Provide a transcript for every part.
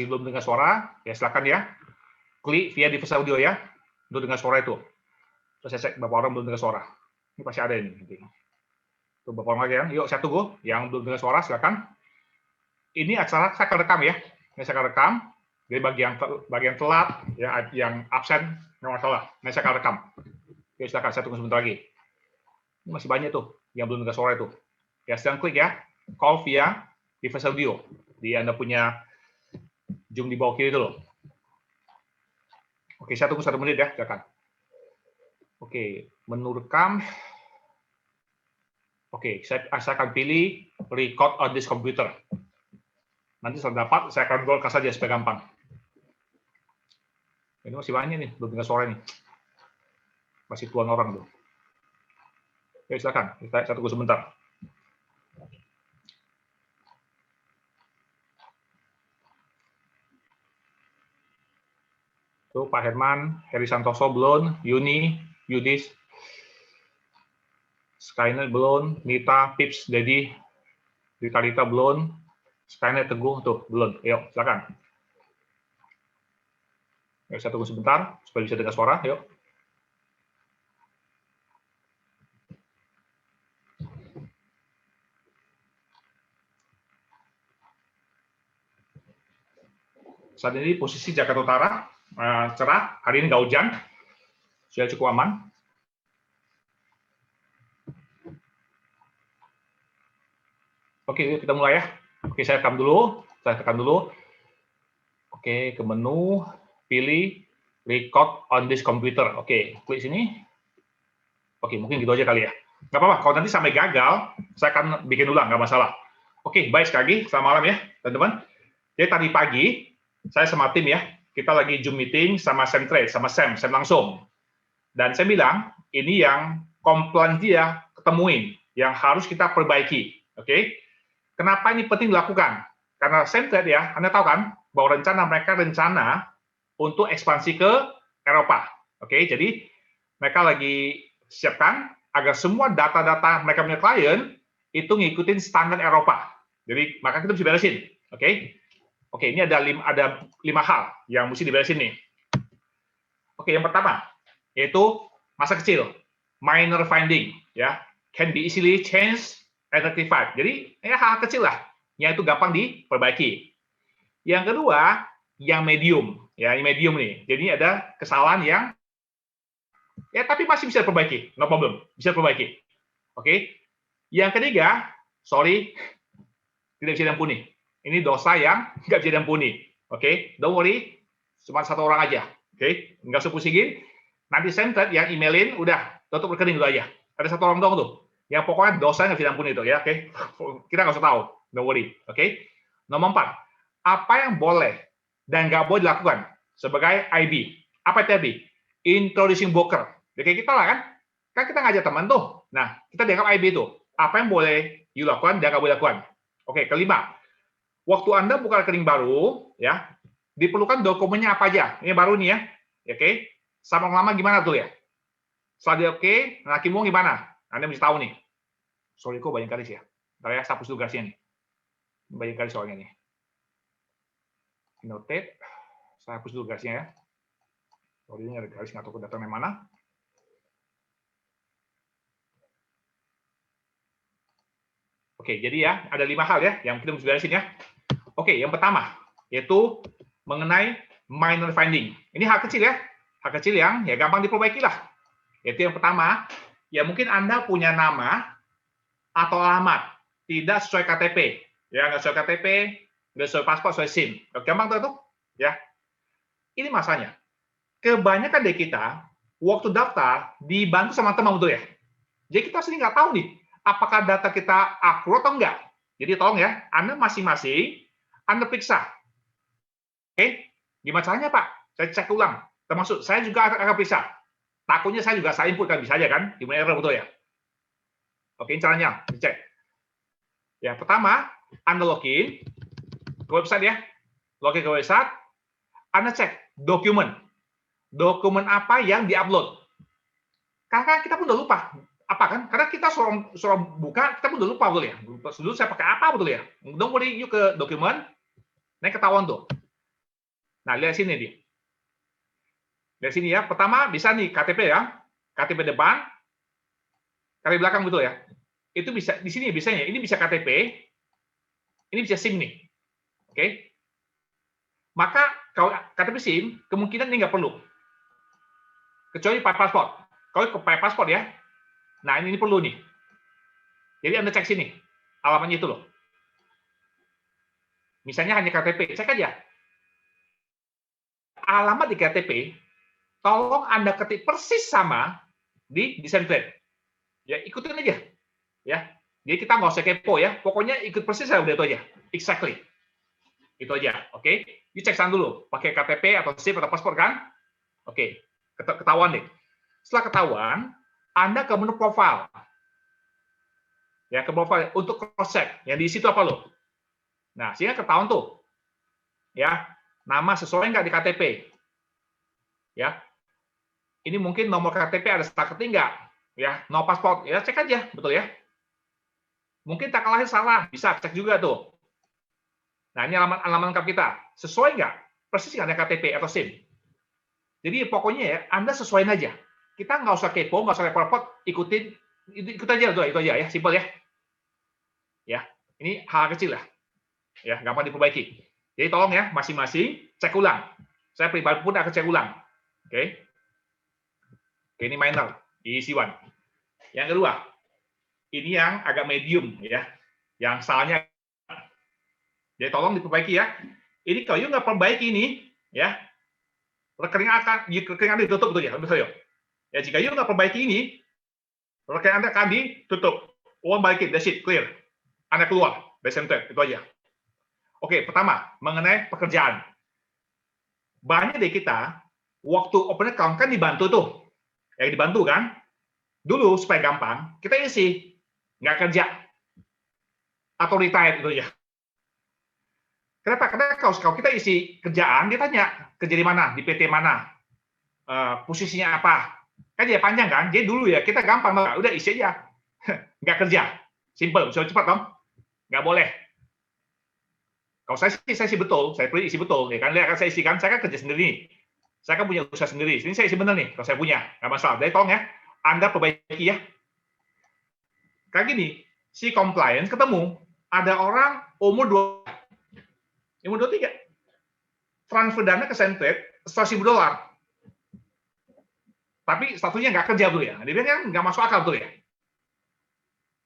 belum dengar suara, ya silakan ya. Klik via device audio ya, untuk dengar suara itu. Terus saya cek berapa orang belum dengar suara. Ini pasti ada ini. Tuh, berapa orang lagi ya? Yuk, saya tunggu. Yang belum dengar suara, silakan. Ini acara saya akan rekam ya. Ini saya akan rekam. Jadi bagian telat, ya, yang absen, nggak masalah. Ini saya akan rekam. Oke, silakan. Saya tunggu sebentar lagi. Ini masih banyak tuh yang belum dengar suara itu. Ya, sedang klik ya. Call via device audio. Di Anda punya Zoom di bawah kiri itu loh. Oke, saya tunggu 1 menit ya, silakan. Oke, menu rekam. Oke, saya akan pilih record on this computer. Nanti setelah dapat, saya akan broadcast saja supaya gampang. Ini masih banyak nih, belum dengar suara nih. Masih puluhan orang tuh. Oke, silakan. Saya tunggu sebentar. Tuh, Pak Herman, Heri Santoso belum, Yudis, Skynet belum, Nita, Pips, Dedi, Ritalita belum, Skynet Teguh tuh belum. Yuk, silakan. Yuk, saya tunggu sebentar supaya bisa dengar suara. Yuk. Saat ini posisi Jakarta Utara cerah, hari ini nggak hujan, sudah cukup aman. Oke, kita mulai ya. Oke, saya tekan dulu. Oke, ke menu, pilih record on this computer. Oke, klik sini. Oke, mungkin gitu aja kali ya. Nggak apa-apa, kalau nanti sampai gagal, saya akan bikin ulang, nggak masalah. Oke, baik sekali lagi, selamat malam ya, teman-teman. Jadi tadi pagi, saya sama tim ya, kita lagi Zoom meeting sama Sam Trade, sama Sam langsung. Dan saya bilang, ini yang komplain dia ketemuin, yang harus kita perbaiki. Oke? Kenapa ini penting dilakukan? Karena Sam Trade ya, Anda tahu kan, bahwa mereka rencana untuk ekspansi ke Eropa. Oke? Jadi, mereka lagi siapkan agar semua data-data mereka punya klien itu ngikutin standar Eropa. Jadi, maka kita bisa beresin. Oke? Oke, ini ada 5 hal yang mesti diberesin nih. Oke, yang pertama, yaitu masa kecil, minor finding, ya, can be easily changed and rectified. Jadi, ya hal kecil lah, yang itu gampang diperbaiki. Yang kedua, yang medium, ya, ini medium nih. Jadi ada kesalahan yang, ya tapi masih bisa diperbaiki, no problem, bisa diperbaiki. Oke. Yang ketiga, sorry, tidak bisa diampuni. Ini dosa yang nggak bisa diampuni. Oke, don't worry, cuma 1 orang aja. Oke, nggak usah pusingin. Nanti Sam yang emailin, udah tutup rekening dulu aja. Ada 1 orang doang tuh. Yang pokoknya dosa nggak bisa diampuni itu ya. Oke, kita nggak usah tahu. Don't worry. Oke. Nomor 4, apa yang boleh dan nggak boleh dilakukan sebagai IB? Apa itu IB? Introducing broker. Ya, kayak kita lah kan. Kan kita ngajak teman tuh. Nah, kita dianggap IB itu. Apa yang boleh you lakukan dan nggak boleh lakukan. Oke, kelima. Waktu Anda buka rekening baru, ya, diperlukan dokumennya apa aja? Ini baru nih ya, oke? Sama lama gimana tuh ya? Setelah dia oke, hakimu gimana? Anda mesti tahu nih. Sorry kok banyak garis ya. Ntar ya, saya hapus dulu garisnya nih. Banyak garis soalnya nih. Notate, saya hapus dulu garisnya ya. Sorry, ini ada garis nggak tahu datang dari mana. Oke, jadi ya, ada 5 hal ya, yang kita mesti beresin ya. Oke, yang pertama, yaitu mengenai minor finding. Ini hal kecil ya, hal kecil yang ya gampang diperbaiki lah. Yaitu yang pertama, ya mungkin Anda punya nama atau alamat tidak sesuai KTP, ya nggak sesuai KTP, nggak sesuai paspor, sesuai SIM. Gampang tuh, ya. Ini masanya. Kebanyakan dari kita waktu daftar dibantu sama teman betul ya. Jadi kita sendiri nggak tahu nih, apakah data kita akurat atau enggak. Jadi tolong ya, Anda masing-masing Anda periksa. Oke, gimana caranya Pak? Saya cek ulang. Termasuk saya juga akan periksa. Takutnya saya juga saya input kan bisa aja kan? Gimana error betul ya? Oke, ini caranya dicek. Ya, pertama Anda login ke website ya. Login ke website, Anda cek dokumen. Dokumen apa yang diupload. Karena kita pun udah lupa. Apa kan? Karena kita suruh buka, kita pun udah lupa betul ya. Dulu saya pakai apa betul ya? Don't worry, yuk ke dokumen, nah ketahuan tuh. Nah, lihat sini dia. Lihat sini ya. Pertama bisa nih KTP ya. KTP depan, KTP belakang betul ya. Itu bisa di sini biasanya. Ini bisa KTP, ini bisa SIM nih. Oke. Maka kalau KTP SIM, kemungkinan ini nggak perlu. Kecuali paspor. Kalau pakai paspor ya. Nah, ini perlu nih. Jadi Anda cek sini. Alamatnya itu loh. Misalnya hanya KTP, cek aja. Alamat di KTP, tolong Anda ketik persis sama di template. Ya, ikutin aja. Ya. Jadi kita nggak usah kepo ya. Pokoknya ikut persis saya udah itu aja. Exactly. Itu aja. Oke. Dicek sana dulu. Pakai KTP atau SIM atau paspor kan? Oke. Ketahuan deh. Setelah ketahuan, Anda ke menu profile. Ya, ke profile untuk cross check. Yang di situ apa loh? Nah, sehingga ketahuan tuh. Ya, nama sesuai nggak di KTP? Ya. Ini mungkin nomor KTP ada salah ketik nggak? Ya, no paspor. Ya, cek aja, betul ya. Mungkin tanggal lahir salah, bisa cek juga tuh. Nah, ini alamat lengkap kita. Sesuai nggak? Persis nggak dengan KTP atau SIM? Jadi pokoknya ya, Anda sesuaiin aja. Kita nggak usah kepo, nggak usah repot-repot, ikut aja tuh, itu aja ya, simpel ya. Ya, ini hal kecil lah. Ya, gampang diperbaiki. Jadi tolong ya, masing-masing cek ulang. Saya pribadi pun akan cek ulang. Oke. Oke, ini minor, easy one. Yang kedua, ini yang agak medium ya, yang salahnya. Jadi tolong diperbaiki ya. Ini kalau nggak perbaiki ini, ya, rekening Anda ditutup betul ya, betul ya. Ya, jika nggak perbaiki ini, rekening Anda akan ditutup. Uang balikin, that's it, clear. Anda keluar dari center, itu aja. Oke, pertama, mengenai pekerjaan. Banyak dari kita, waktu open account kan dibantu tuh. Yang dibantu kan? Dulu, supaya gampang, kita isi. Nggak kerja. Atau retired, itu ya. Kenapa? Karena kalau kita isi kerjaan, dia tanya, kerja di mana? Di PT mana? Posisinya apa? Kan dia panjang kan? Jadi dulu ya, kita gampang. Udah isi aja. Nggak kerja. Simple, bisa cepat dong. Nggak boleh. Kalau saya sih betul. Saya pilih isi betul. Ya kan? Lihat saya isi kan, saya kan kerja sendiri. Saya kan punya usaha sendiri. Ini saya isi benar nih, kalau saya punya. Nggak masalah. Jadi tolong ya, Anda perbaiki ya. Kayak gini, si compliance ketemu, ada orang umur 23. Transfer dana ke Centrate, $100.000. Tapi statusnya nggak kerja tuh ya. Dia bilang kan nggak masuk akal tuh ya.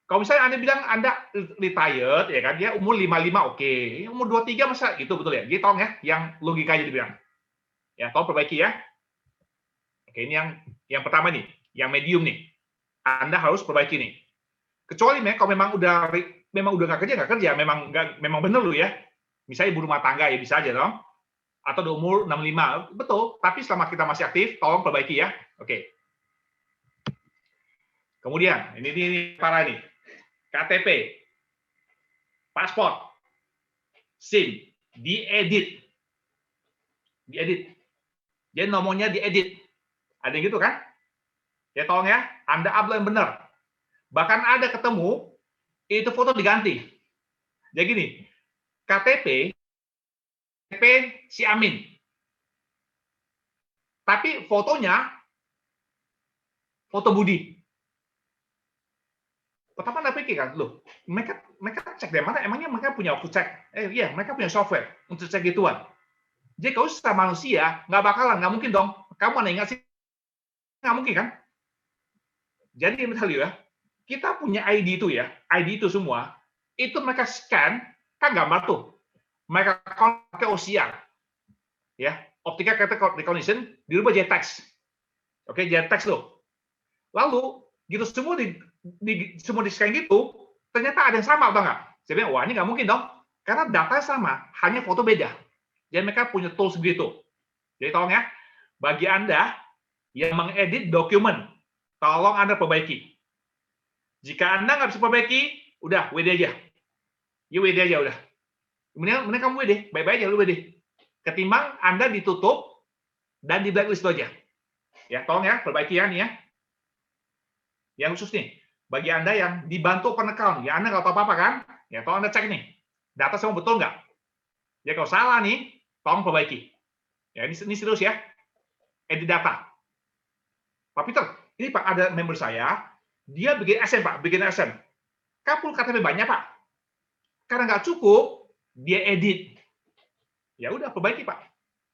Kalau misalnya Anda bilang Anda retired, ya kan, dia umur 55, oke. Umur 23 masa gitu, betul ya. Jadi tolong ya, yang logikanya dibilang. Ya, tolong perbaiki ya. Oke, ini yang pertama nih, yang medium nih. Anda harus perbaiki nih. Kecuali kalau memang udah nggak kerja, memang benar lu ya. Misalnya ibu rumah tangga ya bisa aja dong. Atau di umur 65, betul. Tapi selama kita masih aktif, tolong perbaiki ya. Oke. Kemudian, ini parah nih. KTP, paspor, SIM, diedit. Jadi nomornya diedit. Ada yang gitu kan? Ya tolong ya, Anda upload yang benar. Bahkan ada ketemu, itu foto diganti. Jadi gini, KTP si Amin. Tapi fotonya, foto Budi. Pertama Anda pikir kan, loh, mereka cek dari mana? Emangnya mereka punya waktu cek? Iya, mereka punya software untuk cek gituan. Jadi kalau secara manusia, nggak mungkin dong. Kamu mana ingat sih? Nggak mungkin kan? Jadi misalnya ya, kita punya ID itu ya, ID itu semua, itu mereka scan, kan gambar tuh. Mereka pakai OCR. Ya, optical character recognition, dirubah jadi teks. Oke, jadi teks loh. Lalu, gitu semua semua di scan gitu, ternyata ada yang sama, atau nggak? Saya bilang, wah ini nggak mungkin dong. Karena data sama, hanya foto beda. Jadi mereka punya tools begitu. Jadi tolong ya, bagi Anda yang mengedit dokumen, tolong Anda perbaiki. Jika Anda nggak bisa perbaiki, udah WD aja. Ya WD aja udah. Mendingan kamu WD, baik-baik aja lu WD. Ketimbang Anda ditutup dan di blacklist itu aja. Ya, tolong ya, perbaiki ya nih ya. Yang khusus nih, bagi Anda yang dibantu open account, ya Anda nggak tahu apa-apa kan? Ya, tolong Anda cek nih. Data semua betul nggak? Ya kalau salah nih, tolong perbaiki. Ya, ini serius ya. Edit data. Pak Peter, ini Pak ada member saya, dia bikin ASN Pak, bikin ASN. Kapul KTP banyak Pak. Karena nggak cukup, dia edit. Ya udah, perbaiki Pak.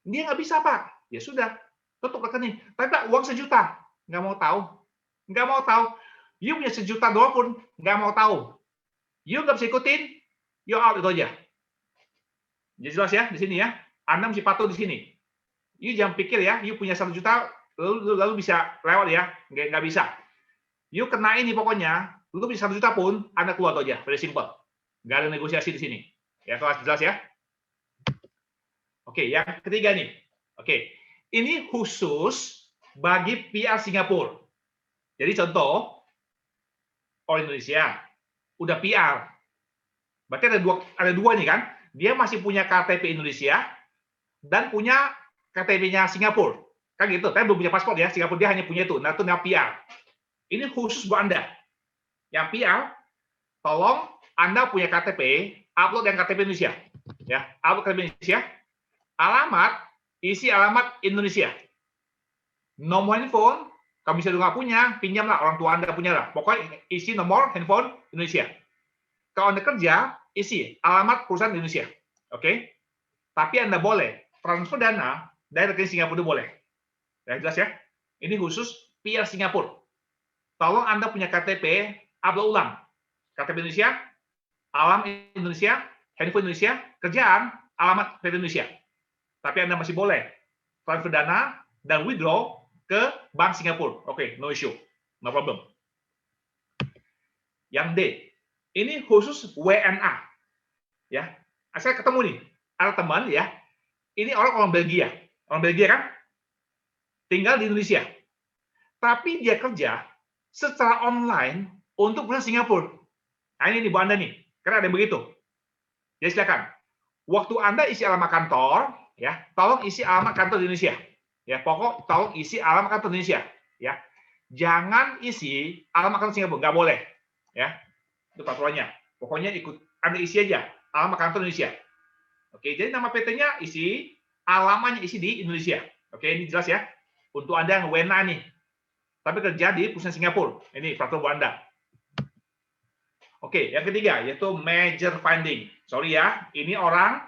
Dia nggak bisa Pak. Ya sudah, tutup rekening. Tapi Pak, uang 1 juta. Nggak mau tahu. Nggak mau tahu. You punya 1 juta dolar pun nggak mau tahu. You nggak bisa ikutin, you out itu aja. Jadi jelas ya di sini ya. Anda mesti patuh di sini. You jangan pikir ya, you punya 1 juta, lalu bisa lewat ya. Nggak bisa. You kena ini pokoknya, lu bisa 1 juta pun, Anda keluar itu aja. Very simple. Nggak ada negosiasi di sini. Ya, jelas ya. Oke, yang ketiga nih. Oke, ini khusus bagi PR Singapura. Jadi contoh, orang Indonesia udah PR. Berarti ada dua nih kan. Dia masih punya KTP Indonesia dan punya KTP-nya Singapura. Kan gitu. Tapi belum punya paspor ya. Singapura dia hanya punya itu. Nah, itu namanya PR. Ini khusus buat Anda. Yang PR, tolong Anda punya KTP, upload yang KTP Indonesia. Ya, upload KTP Indonesia. Alamat, isi alamat Indonesia. Nomor handphone, kamu bisa nggak punya, pinjamlah orang tua Anda punya lah. Pokoknya isi nomor handphone Indonesia. Kalau Anda kerja, isi alamat perusahaan Indonesia. Oke? Tapi Anda boleh transfer dana dari rekening Singapura boleh. Ya, jelas ya? Ini khusus PR Singapura. Tolong Anda punya KTP, upload ulang. KTP Indonesia, alamat Indonesia, handphone Indonesia, kerjaan, alamat PT Indonesia. Tapi Anda masih boleh transfer dana dan withdraw ke Bank Singapura. Oke, no issue. No problem. Yang D, ini khusus WNA. Ya, saya ketemu nih, ada teman ya, ini orang Belgia. Orang Belgia kan? Tinggal di Indonesia. Tapi dia kerja secara online untuk perusahaan Singapura. Nah, ini buat Anda nih, karena ada yang begitu. Jadi silakan. Waktu Anda isi alamat kantor, ya, tolong isi alamat kantor di Indonesia. Ya, pokok tolong isi alamat kantor di Indonesia. Ya, jangan isi alamat kantor Singapura, nggak boleh. Ya, itu peraturannya. Pokoknya ikut Anda isi aja alamat kantor Indonesia. Oke, jadi nama PT-nya isi, alamatnya isi di Indonesia. Oke, ini jelas ya. Untuk Anda yang WNA nih, tapi kerja di perusahaan Singapura. Ini peraturan buat Anda. Oke, yang ketiga yaitu major finding. Sorry ya, ini orang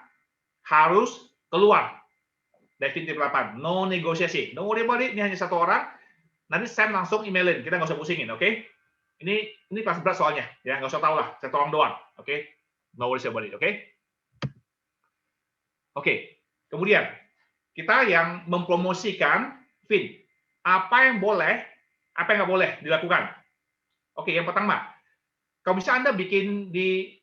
harus keluar dari fin 8. No negosiasi. No worry about it. Ini hanya satu orang. Nanti Sam langsung emailin. Kita nggak usah pusingin, oke? Ini kelas berat soalnya. Ya, nggak usah tahu lah. Satu orang doang, oke? No worry about it, oke? Oke, kemudian kita yang mempromosikan fin. Apa yang boleh, apa yang nggak boleh dilakukan? Oke, yang pertama, kalau misalnya Anda bikin di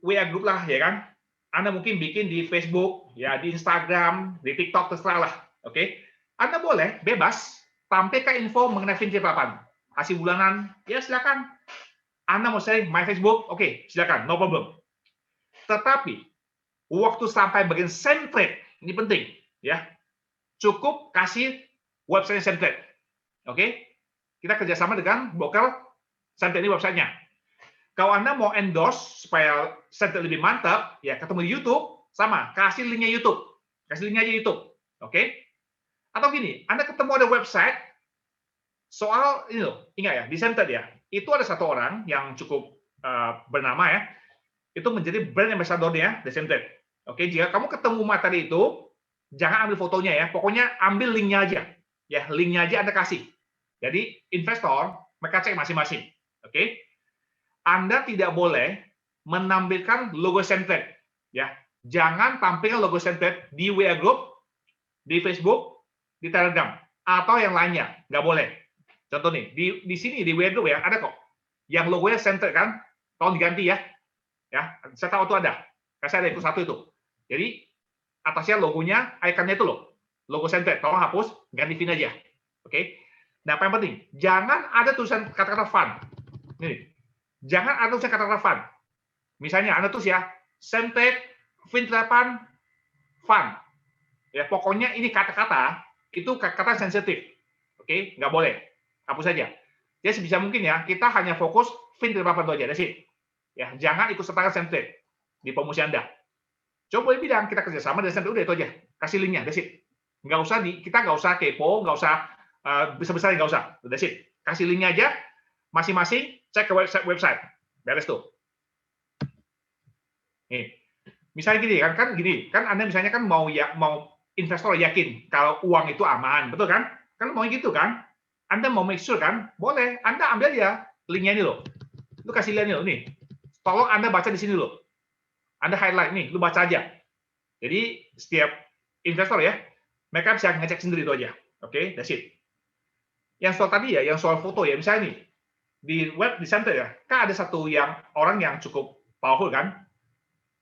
WA group lah, ya kan? Anda mungkin bikin di Facebook, ya di Instagram, di TikTok, terserah lah. Oke? Anda boleh bebas tampilkan info mengenai fin 8. Hasil bulanan, ya silakan. Anda mau sharing my Facebook, oke, silakan, no problem. Tetapi waktu sampai bagian send trade, ini penting, ya. Cukup kasih website send trade. Oke? Kita kerjasama dengan broker send trade ini websitenya. Kalau Anda mau endorse supaya send trade lebih mantap, ya ketemu di YouTube, sama, kasih linknya YouTube. Kasih linknya aja YouTube. Oke? Atau gini, Anda ketemu ada website soal ini loh, ingat ya, di send trade ya. Itu ada satu orang yang cukup bernama ya, itu menjadi brand ambassador-nya di send trade. Oke, jika kamu ketemu materi itu, jangan ambil fotonya ya, pokoknya ambil linknya aja. Ya, linknya aja Anda kasih. Jadi, investor, mereka cek masing-masing. Oke? Anda tidak boleh menampilkan logo send trade. Ya, jangan tampilkan logo send trade di WA Group, di Facebook, di Telegram, atau yang lainnya. Nggak boleh. Contoh nih, di sini, di WA Group ya, ada kok. Yang logonya send trade kan, tolong diganti ya. Ya, saya tahu itu ada. Saya ada ikut satu itu. Jadi atasnya logonya, ikonnya itu loh, logo send trade. Tolong hapus, ganti fin aja. Oke. Nah, apa yang penting, jangan ada tulisan kata-kata fun. Ini, jangan ada tulisan kata-kata fun. Misalnya, Anda tulis ya, send trade fin 8 fun. Ya, pokoknya ini kata-kata itu kata-kata sensitif. Oke, nggak boleh. Hapus saja. Jadi sebisa mungkin ya, kita hanya fokus fin 8 itu aja. That's it. Ya, jangan ikut sertakan send trade di promosi Anda. Coba boleh bilang kita kerjasama dan send trade, udah itu aja. Kasih linknya, that's it. Nggak usah kita nggak usah kepo, nggak usah besar-besar, nggak usah. That's it. Kasih linknya aja, masing-masing cek ke website. Beres tuh. Nih, misalnya gini kan Anda misalnya kan mau investor yakin kalau uang itu aman, betul kan? Kan mau gitu kan? Anda mau make sure kan? Boleh, Anda ambil ya linknya ini loh. Lu kasih lihat nih loh, nih. Tolong Anda baca di sini loh. Anda highlight nih, lu baca aja. Jadi setiap investor ya, mereka bisa ngecek sendiri itu aja. Oke, that's it. Yang soal tadi ya, yang soal foto ya, misalnya nih, di web di center ya, kan ada satu orang yang cukup powerful kan,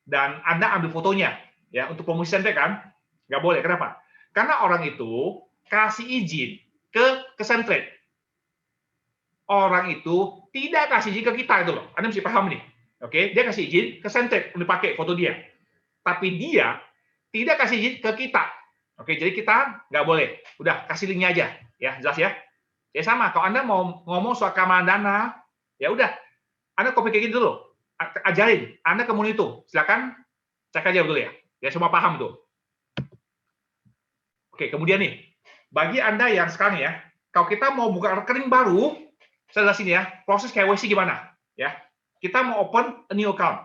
dan Anda ambil fotonya ya untuk promosi center kan, nggak boleh. Kenapa? Karena orang itu kasih izin ke Centrate. Orang itu tidak kasih izin ke kita itu loh. Anda mesti paham nih. Oke, dia kasih izin ke Centrate untuk pakai foto dia. Tapi dia tidak kasih izin ke kita. Oke, jadi kita nggak boleh. Udah, kasih linknya aja. Ya, jelas ya? Ya sama, kalau Anda mau ngomong soal keamanan dana, ya udah, Anda copy kayak gitu dulu. Ajarin, Anda ke Monito. Silakan cek aja dulu ya. Ya, semua paham tuh. Oke, kemudian nih, bagi Anda yang sekarang ya, kalau kita mau buka rekening baru, saya jelasin ya, proses KYC gimana. Ya, kita mau open a new account.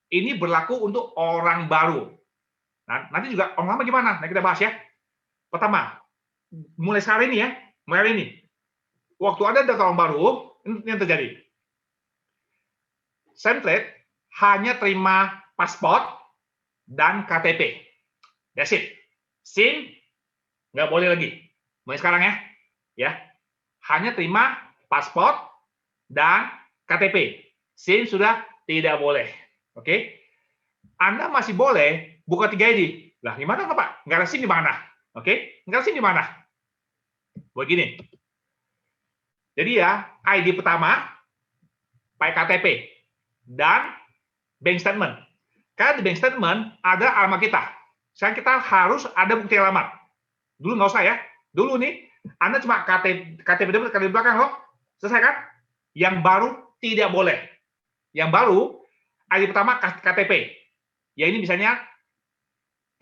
Ini berlaku untuk orang baru. Nah, nanti juga orang lama gimana? Nah, kita bahas ya. Pertama, mulai sekarang ini ya, mulai hari ini. Waktu ada data orang baru, ini yang terjadi. Centrate hanya terima paspor dan KTP. That's it. SIM nggak boleh lagi. Mulai sekarang ya. Ya. Hanya terima paspor dan KTP. SIM sudah tidak boleh. Oke? Anda masih boleh buka 3 ID. Lah, gimana Pak? Nggak ada SIM di mana? Oke? Nggak ada SIM di mana? Begini. Jadi ya, ID pertama, pakai KTP, dan bank statement. Karena di bank statement ada alamat kita. Sekarang kita harus ada bukti alamat. Dulu nggak usah ya. Dulu nih, Anda cuma KTP di belakang loh. Selesai kan? Yang baru tidak boleh. Yang baru, ID pertama KTP. Ya ini misalnya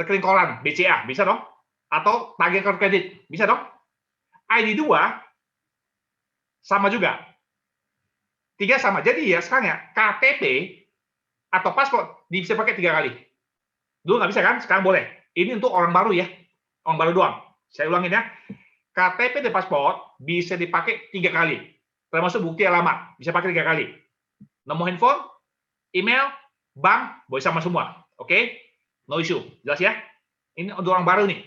rekening koran, BCA, bisa dong? Atau tagihan kartu kredit, bisa dong? ID 2, sama juga. 3 sama. Jadi ya sekarang ya, KTP atau paspor bisa pakai 3 kali. Dulu nggak bisa kan? Sekarang boleh. Ini untuk orang baru ya. Orang baru doang. Saya ulangin ya. KTP dan paspor bisa dipakai 3 kali. Termasuk bukti alamat. Bisa pakai 3 kali. Nomor handphone, email, bank, boleh sama semua. Oke? No issue. Jelas ya? Ini untuk orang baru nih.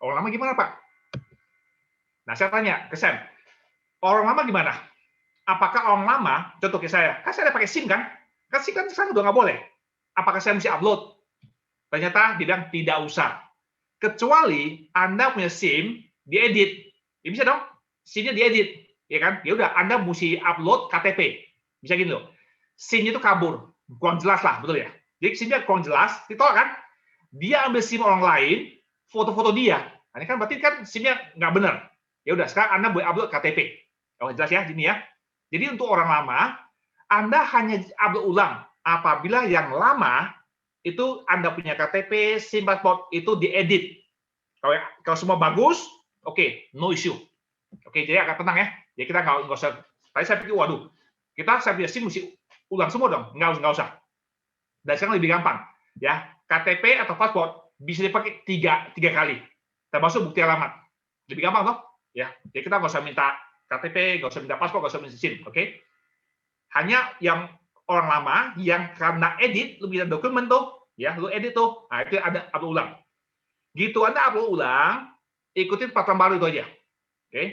Orang lama gimana, Pak? Nah, saya tanya ke Sam. Orang lama gimana? Apakah orang lama, contoh ke saya, kan saya ada pakai SIM kan? Kan SIM kan sekarang udah nggak boleh. Apakah saya mesti upload? Ternyata dia bilang tidak usah. Kecuali Anda punya SIM, diedit. Ya bisa dong, SIM-nya diedit. Ya kan? Ya udah, Anda mesti upload KTP. Bisa gini loh. SIM-nya itu kabur. Kurang jelas lah, betul ya? Jadi SIM-nya kurang jelas, ditolak kan? Dia ambil SIM orang lain, foto-foto dia. Nah, ini kan berarti kan SIM-nya nggak benar. Ya udah, sekarang Anda boleh upload KTP. Oh, jelas ya, gini ya. Jadi untuk orang lama, Anda hanya upload ulang apabila yang lama itu Anda punya KTP, SIM, paspor itu diedit. Kalau semua bagus, oke, no issue. Oke, jadi agak tenang ya. Jadi kita nggak usah. Tadi saya pikir, waduh, saya punya SIM mesti ulang semua dong. Nggak usah. Dan sekarang lebih gampang. Ya, KTP atau paspor bisa dipakai 3 kali. Termasuk bukti alamat. Lebih gampang toh? Ya, jadi kita nggak usah minta KTP, nggak usah minta paspor, nggak usah minta SIM, oke? Hanya yang orang lama yang karena edit, lu bisa dokumen tuh, ya, lu edit tuh, nah itu ada upload ulang. Gitu Anda upload ulang, ikutin peraturan baru itu aja, oke?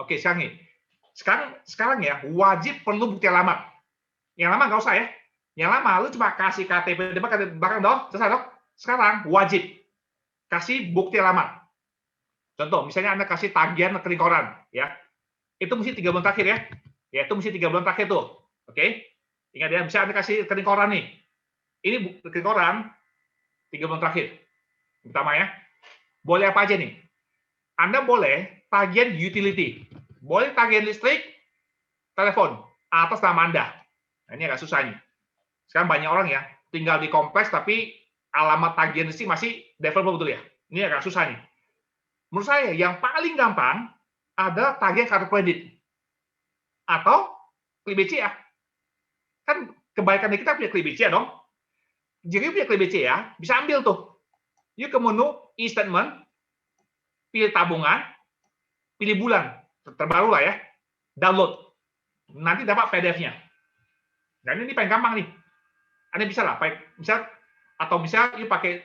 Oke, sekarang nih, sekarang ya wajib perlu bukti alamat. Yang lama nggak usah ya, yang lama lu cuma kasih KTP belakang dong, selesai dong. Sekarang wajib kasih bukti alamat. Contoh, misalnya Anda kasih tagihan rekening koran, ya. Itu mesti 3 bulan terakhir ya. Ya, itu mesti 3 bulan terakhir tuh. Oke? Ingat ya, bisa Anda kasih rekening koran nih. Ini rekening koran 3 bulan terakhir. Pertama ya. Boleh apa aja nih? Anda boleh tagihan utility. Boleh tagihan listrik, telepon, atas nama Anda. Nah, ini agak susah nih. Sekarang banyak orang ya, tinggal di kompleks tapi alamat tagihan listrik masih developer, betul ya? Ini agak susah nih. Menurut saya yang paling gampang adalah tagihan kartu kredit atau klik BCA. Kan kebaikan kita punya klik BCA dong. Jadi punya klik BCA, bisa ambil tuh. Yuk ke menu e-statement, pilih tabungan, pilih bulan, terbaru lah ya, download. Nanti dapat PDF-nya. Dan ini paling gampang nih. Anda bisa lah, misal atau bisa yuk pakai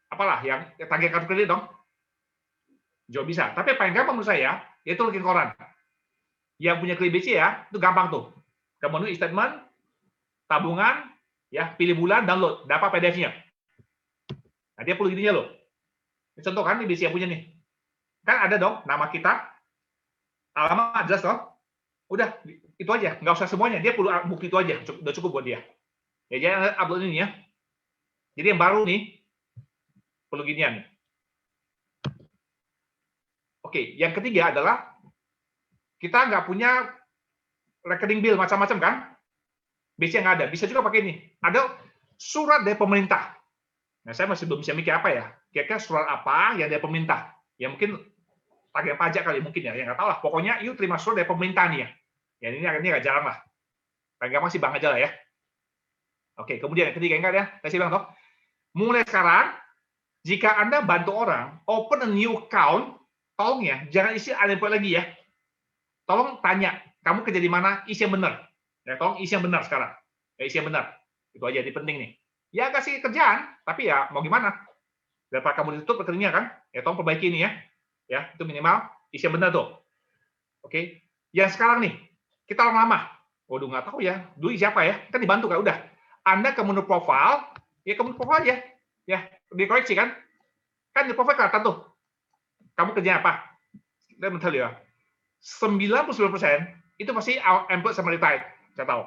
apalah yang tagihan kartu kredit dong. Juga bisa. Tapi paling gampang menurut saya yaitu login koran. Yang punya klik BCA itu gampang tuh. Ke menu e-statement, tabungan, ya pilih bulan, download, dapat PDF-nya. Nah, dia perlu ininya loh. Ini contoh kan, ini BCA punya nih. Kan ada dong nama kita, alamat jelas dong. Udah, itu aja, nggak usah semuanya. Dia perlu bukti itu aja, udah cukup buat dia. Ya, jangan upload ini ya. Jadi yang baru nih, perlu ginian. Oke, yang ketiga adalah kita nggak punya rekening bill macam-macam kan? BCA nggak ada. Bisa juga pakai ini. Ada surat dari pemerintah. Nah, saya masih belum bisa mikir apa ya. Kira-kira surat apa yang dari pemerintah? Ya mungkin tagihan pajak kali mungkin ya. Ya nggak tahu lah. Pokoknya yuk terima surat dari pemerintah nih ya. Ya ini agak jarang lah. Paling gampang sih bank aja lah ya. Oke, kemudian yang ketiga enggak ya. Saya bilang toh. Mulai sekarang, jika Anda bantu orang open a new account, tolong ya, jangan isi unemployed lagi ya. Tolong tanya, kamu kerja di mana? Isi yang benar. Ya, tolong isi yang benar sekarang. Ya, isi yang benar. Itu aja, ini penting nih. Ya, kasih kerjaan, tapi ya mau gimana? Daripada kamu ditutup rekeningnya kan? Ya, tolong perbaiki ini ya. Ya, itu minimal isi yang benar tuh. Oke. Yang sekarang nih, kita orang lama. Waduh, nggak tahu ya. Dulu siapa ya? Kan dibantu kan? Udah. Anda ke menu profile, ya ke menu profile aja. Ya, dikoreksi kan? Kan di profile kelihatan tuh. Kamu kerja apa? Let me tell you ya. 99% itu pasti employed sama retired. Saya tahu.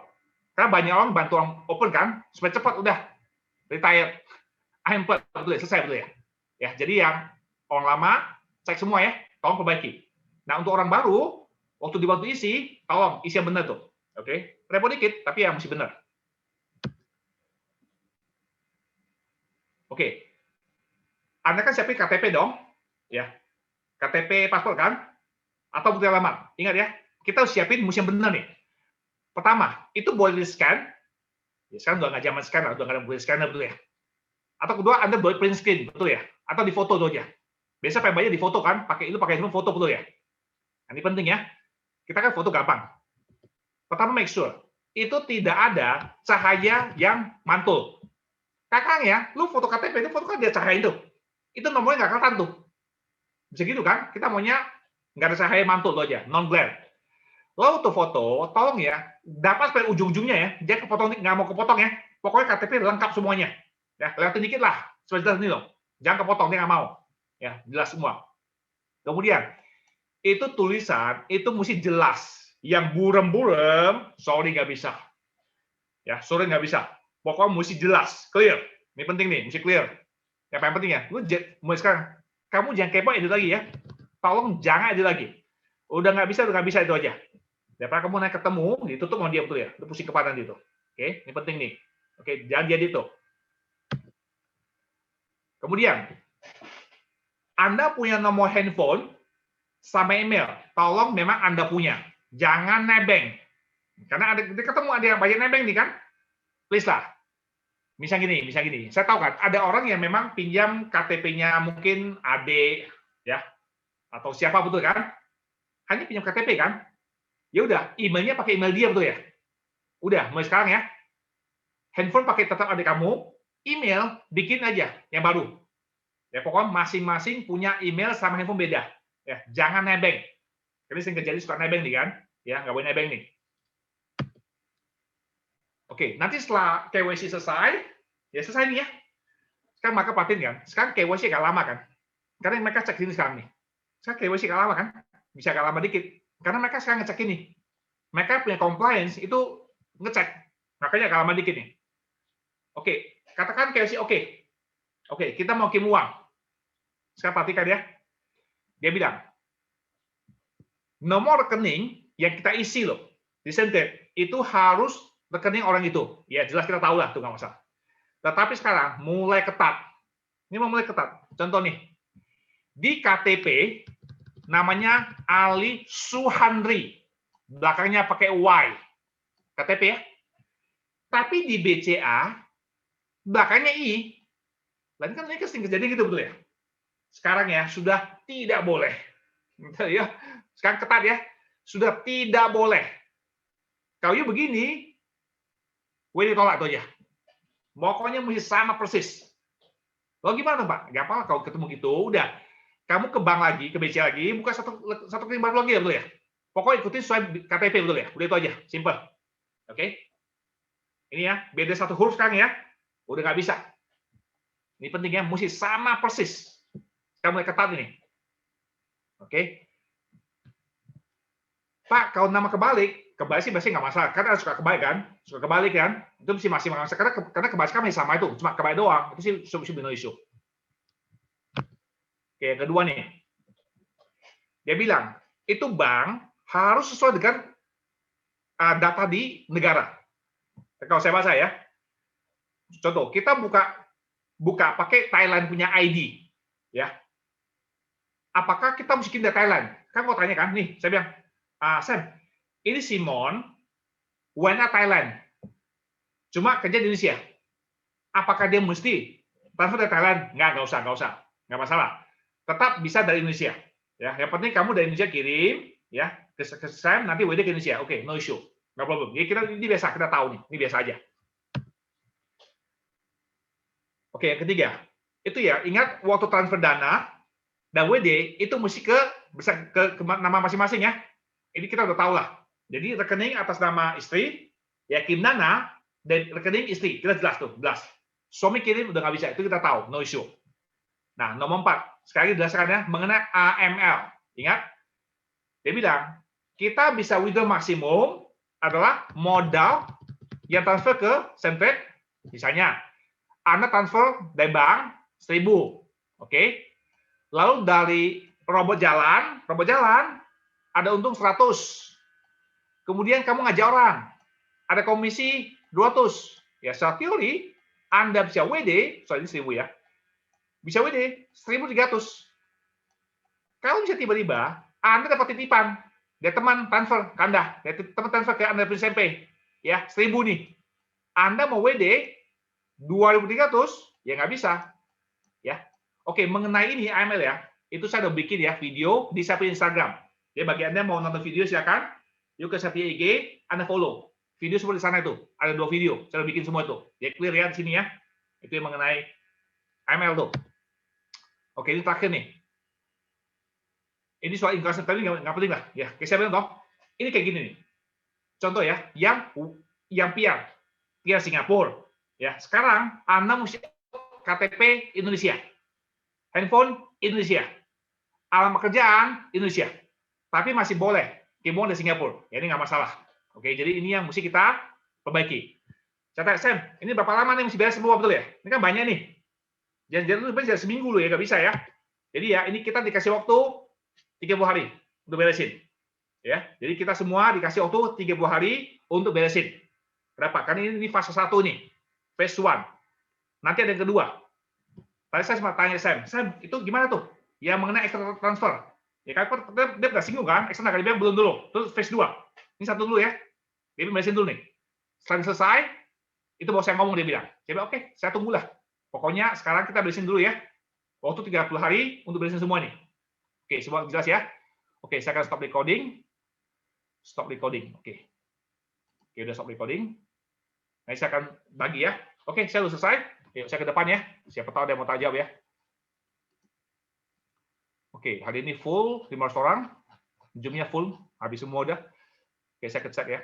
Karena banyak orang bantu orang open kan, supaya cepat udah retired. Employed, betul ya, selesai betul ya. Ya, jadi yang orang lama cek semua ya, tolong perbaiki. Nah, untuk orang baru, waktu dibantu isi, tolong isi yang benar tuh. Oke, repot dikit, tapi yang mesti benar. Oke. Anda kan siapin KTP dong, ya. KTP paspor kan? Atau bukti alamat. Ingat ya, kita harus siapin mesti yang benar nih. Pertama, itu boleh di-scan. Ya, sekarang udah nggak zaman scan lah, udah nggak ada boleh scanner, betul ya. Atau kedua, Anda boleh print screen, betul ya. Atau di foto itu aja. Biasa pakai di foto kan, pakai handphone foto, betul ya. Nah, ini penting ya. Kita kan foto gampang. Pertama, make sure itu tidak ada cahaya yang mantul. Kakak ya, lu foto KTP itu foto kan dia cahaya itu. Itu nomornya nggak kelihatan tuh. Bisa gitu kan? Kita maunya nggak ada cahaya mantul tuh aja, non glare. Lalu tuh foto, tolong ya, dapat sampai ujung-ujungnya ya. Jangan kepotong, nggak mau kepotong ya. Pokoknya KTP lengkap semuanya. Ya, lewatin dikit lah. Supaya jelas nih loh. Jangan kepotong, dia nggak mau. Ya, jelas semua. Kemudian, itu tulisan, itu mesti jelas. Yang burem-burem, sorry nggak bisa. Ya, sorry nggak bisa. Pokoknya mesti jelas, clear. Ini penting nih, mesti clear. Yang paling penting ya, lu mulai sekarang, kamu jangan kepo edit lagi ya. Tolong jangan edit lagi. Udah nggak bisa itu aja. Daripada kamu naik ketemu, ditutup sama dia betul ya. Itu pusing kepala nanti itu. Oke, ini penting nih. Oke, jangan jadi itu. Kemudian, Anda punya nomor handphone sama email. Tolong memang Anda punya. Jangan nebeng. Karena ada ketemu ada yang banyak nebeng nih kan. Please lah. Misal gini. Saya tahu kan, ada orang yang memang pinjam KTP-nya mungkin adik ya atau siapa betul kan? Hanya pinjam KTP kan? Ya udah, emailnya pakai email dia betul ya. Udah, mulai sekarang ya. Handphone pakai tetap adik kamu, email bikin aja yang baru. Ya pokoknya masing-masing punya email sama handphone beda. Ya, jangan nebeng. Karena sering terjadi suka nebeng nih kan? Ya, nggak boleh nebeng nih. Oke, nanti setelah KYC selesai, ya selesai nih ya. Sekarang maka patin kan. Sekarang KYC agak lama kan? Karena mereka cek sini sekarang nih. Sekarang KYC agak lama kan? Bisa agak lama dikit. Karena mereka sekarang ngecek ini. Mereka punya compliance itu ngecek. Makanya agak lama dikit nih. Oke, katakan KYC oke. Oke, kita mau kirim uang. Sekarang perhatikan ya. Dia bilang, nomor rekening yang kita isi loh, di center, itu harus rekening orang itu. Ya, jelas kita tahu lah, itu nggak masalah. Tetapi sekarang mulai ketat. Ini mau mulai ketat. Contoh nih, di KTP namanya Ali Suhandri, belakangnya pakai Y, KTP ya. Tapi di BCA belakangnya I. Dan kan ini sering kejadian gitu betul ya. Sekarang ya sudah tidak boleh. Ya, sekarang ketat ya. Sudah tidak boleh. Kalau you begini, ditolak itu aja. Pokoknya mesti sama persis. Lalu gimana Pak? Gak apa-apa kalau ketemu gitu, udah. Kamu ke bank lagi, ke BCA lagi, buka satu rekening baru lagi ya, betul ya? Pokoknya ikutin sesuai KTP, betul ya? Udah itu aja, simple. Oke? Ini ya, beda satu huruf sekarang ya. Udah nggak bisa. Ini pentingnya, mesti sama persis. Sekarang mulai ketat ini. Oke? Pak, kalau nama kebalik sih biasanya nggak masalah. Karena suka kebalik kan? Suka kebalik kan? Itu masih masalah. Karena kebalik kan masih sama itu. Cuma kebalik doang. Itu sih no issue. Oke, yang kedua nih. Dia bilang, itu bank harus sesuai dengan data di negara. Kalau saya bahasa ya. Contoh, kita buka pakai Thailand punya ID. Ya. Apakah kita mesti kirim dari Thailand? Kan mau tanya kan, nih, saya bilang, Sam, ini Simon, WNA Thailand. Cuma kerja di Indonesia. Apakah dia mesti transfer dari Thailand? Nggak usah. Nggak masalah. Tetap bisa dari Indonesia. Ya, yang penting kamu dari Indonesia kirim, ya, ke Sam, nanti WD ke Indonesia. Oke, no issue. Nggak problem. Ya, ini biasa, kita tahu nih. Ini biasa aja. Oke, yang ketiga. Itu ya, ingat waktu transfer dana dan WD itu mesti ke nama masing-masing ya. Ini kita udah tahu lah. Jadi rekening atas nama istri, ya kirim dana, dan rekening istri. Kita jelas tuh, jelas. Suami kirim udah nggak bisa, itu kita tahu, no issue. Nah, nomor 4. Sekali jelaskan ya, mengenai AML. Ingat, dia bilang, kita bisa withdraw maksimum adalah modal yang transfer ke Sentret. Misalnya, Anda transfer dari bank 1.000. Oke. Lalu dari robot jalan ada untung 100. Kemudian kamu ngajak orang, ada komisi 200. Ya, secara teori, Anda bisa WD, soalnya 1.000 ya, bisa WD 1.300. Kalau bisa tiba-tiba, Anda dapat titipan dari teman transfer ke Anda, dari teman transfer ke Anda dari SMP, ya 1.000 nih. Anda mau WD 2.300, ya nggak bisa. Ya, oke, mengenai ini AML ya, itu saya udah bikin ya video di saya punya Instagram. Jadi bagi Anda yang mau nonton video silakan, yuk ke saya punya IG, Anda follow. Video seperti sana itu, ada 2 video, saya udah bikin semua itu. Ya clear ya di sini ya. Itu yang mengenai AML tuh. Oke, ini terakhir nih. Ini soal income tadi nggak penting lah. Ya, kayak saya bilang toh, ini kayak gini nih. Contoh ya, yang PR Singapura. Ya, sekarang Anda mesti KTP Indonesia, handphone Indonesia, alamat kerjaan Indonesia, tapi masih boleh kirim dari Singapura. Ya, ini nggak masalah. Oke, jadi ini yang mesti kita perbaiki. Catat, Sam, ini berapa lama nih mesti beres semua, betul ya? Ini kan banyak nih. Jangan beres seminggu loh ya, nggak bisa ya. Jadi ya, ini kita dikasih waktu 30 hari untuk beresin. Ya, jadi kita semua dikasih waktu 30 hari untuk beresin. Kenapa? Karena ini fase 1 nih. Phase 1. Nanti ada yang kedua. Tadi saya sempat tanya Sam, itu gimana tuh? Ya mengenai extra transfer. Ya kan dia nggak singgung kan? Extra nggak dibilang belum dulu. Terus phase 2. Ini satu dulu ya. Dia beresin dulu nih. Setelah selesai, itu baru saya ngomong, dia bilang. Saya bilang, oke, saya tunggulah. Pokoknya sekarang kita beresin dulu ya. Waktu 30 hari untuk beresin semua nih. Oke, semua jelas ya? Oke, saya akan stop recording. Stop recording. Oke. Oke, udah stop recording. Nah, saya akan bagi ya. Oke, saya udah selesai. Yuk, saya ke depan ya. Siapa tahu ada yang mau tanya jawab ya. Oke, hari ini full, 500 orang. Zoom-nya full, habis semua udah. Oke, saya ke chat ya.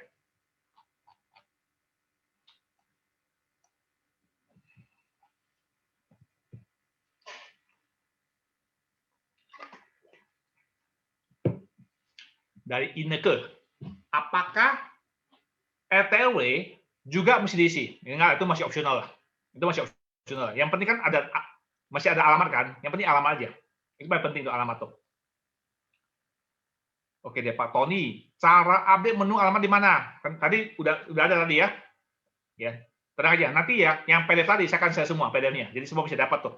Dari Ineke, apakah RTRW juga mesti diisi? Enggak, itu masih opsional lah. Itu masih opsional. Yang penting kan masih ada alamat kan? Yang penting alamat aja. Itu paling penting tuh alamat tuh. Oke deh Pak Tony, cara update menu alamat di mana? Kan tadi udah ada tadi ya. Ya. Tenang aja, nanti ya, yang PDF tadi saya akan share semua PDF-nya. Jadi semua bisa dapat tuh.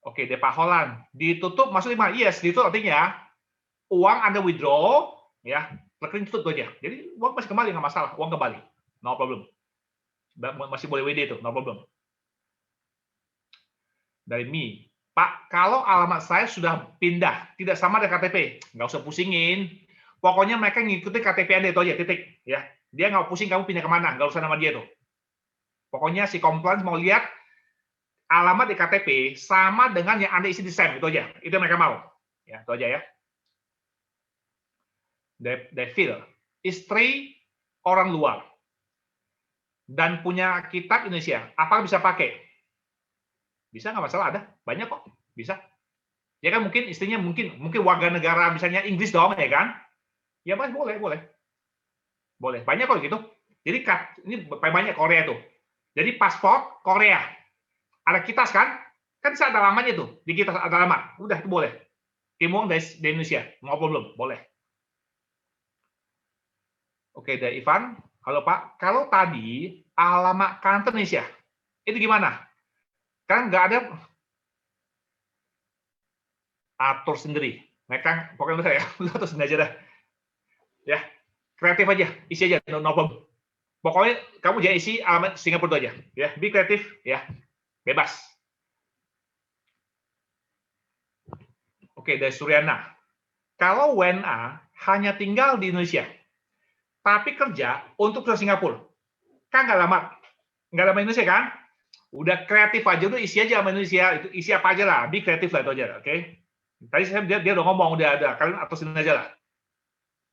Oke, Pak Holland. Ditutup, maksudnya yes, ditutup artinya uang Anda withdraw, ya, rekening tutup aja. Jadi uang masih kembali, nggak masalah. Uang kembali. No problem. Masih boleh WD itu, no problem. Dari Mi. Pak, kalau alamat saya sudah pindah, tidak sama dengan KTP, nggak usah pusingin. Pokoknya mereka ngikutin KTP Anda itu aja, titik. Ya, dia nggak pusing kamu pindah kemana, nggak usah nama dia tuh. Pokoknya si compliance mau lihat alamat di KTP sama dengan yang Anda isi di SEM, itu aja. Itu yang mereka mau. Ya, itu aja ya. Devil, istri orang luar dan punya kitab Indonesia, apa bisa pakai? Bisa, nggak masalah, ada banyak kok, bisa. Ya kan mungkin istrinya mungkin warga negara misalnya Inggris dong ya kan? Ya mas boleh banyak kok gitu. Jadi ini banyak Korea tuh. Jadi paspor Korea ada kitas kan bisa ada lamanya tuh di kitas ada alamat. Udah itu boleh. Kimong dari Indonesia, no problem, boleh. Oke, dari Ivan. Halo Pak, kalau tadi alamat kantor Indonesia itu gimana? Kan nggak ada atur sendiri. Mereka pokoknya saya atur sendiri aja dah. Ya, kreatif aja, isi aja, no problem. Pokoknya kamu jangan isi alamat Singapura itu aja. Ya, be kreatif, ya, bebas. Oke, dari Suryana. Kalau WNA hanya tinggal di Indonesia, tapi kerja untuk ke Singapura, kan nggak lama Indonesia kan? Udah kreatif aja, udah isi aja sama Indonesia, itu isi apa aja lah, be kreatif lah itu aja, oke? Tadi dia udah ngomong, udah ada, kalian atusin aja lah.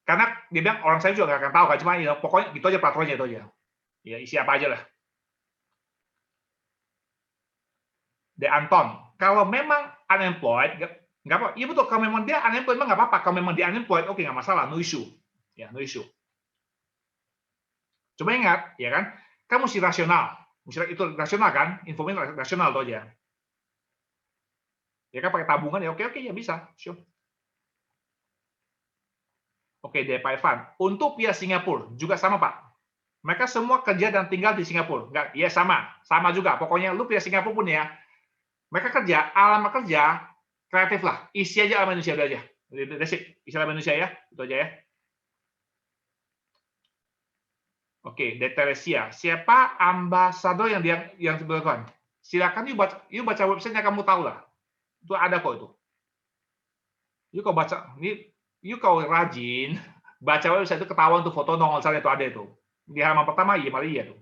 Karena dia bilang orang saya juga nggak akan tahu kan, cuma ya, pokoknya gitu aja peraturannya itu aja. Ya isi apa aja lah. De Anton, kalau memang unemployed, nggak apa, iya betul, kalau memang dia unemployed memang nggak apa-apa, kalau memang dia unemployed, oke nggak masalah, no issue, ya no issue. Cuma ingat, ya kan, kamu mesti rasional, itu rasional kan, infonya rasional itu aja. Ya kan pakai tabungan ya, oke ya bisa, sure. Oke, dari Pak Evan, untuk via Singapura juga sama Pak. Mereka semua kerja dan tinggal di Singapura, nggak? Ya sama juga. Pokoknya lu via Singapura pun ya, mereka kerja, alamat kerja, kreatif lah. Isi aja alamat Indonesia udah aja. Isi alamat Indonesia ya, itu aja ya. Oke, dari Teresia, siapa ambasador yang dibutuhkan? Silakan yuk baca websitenya, kamu tahu lah. Itu ada kok itu. Yuk kau baca, yuk kau rajin baca website itu ketahuan tuh foto nongol sana itu ada itu. Di halaman pertama iya tuh.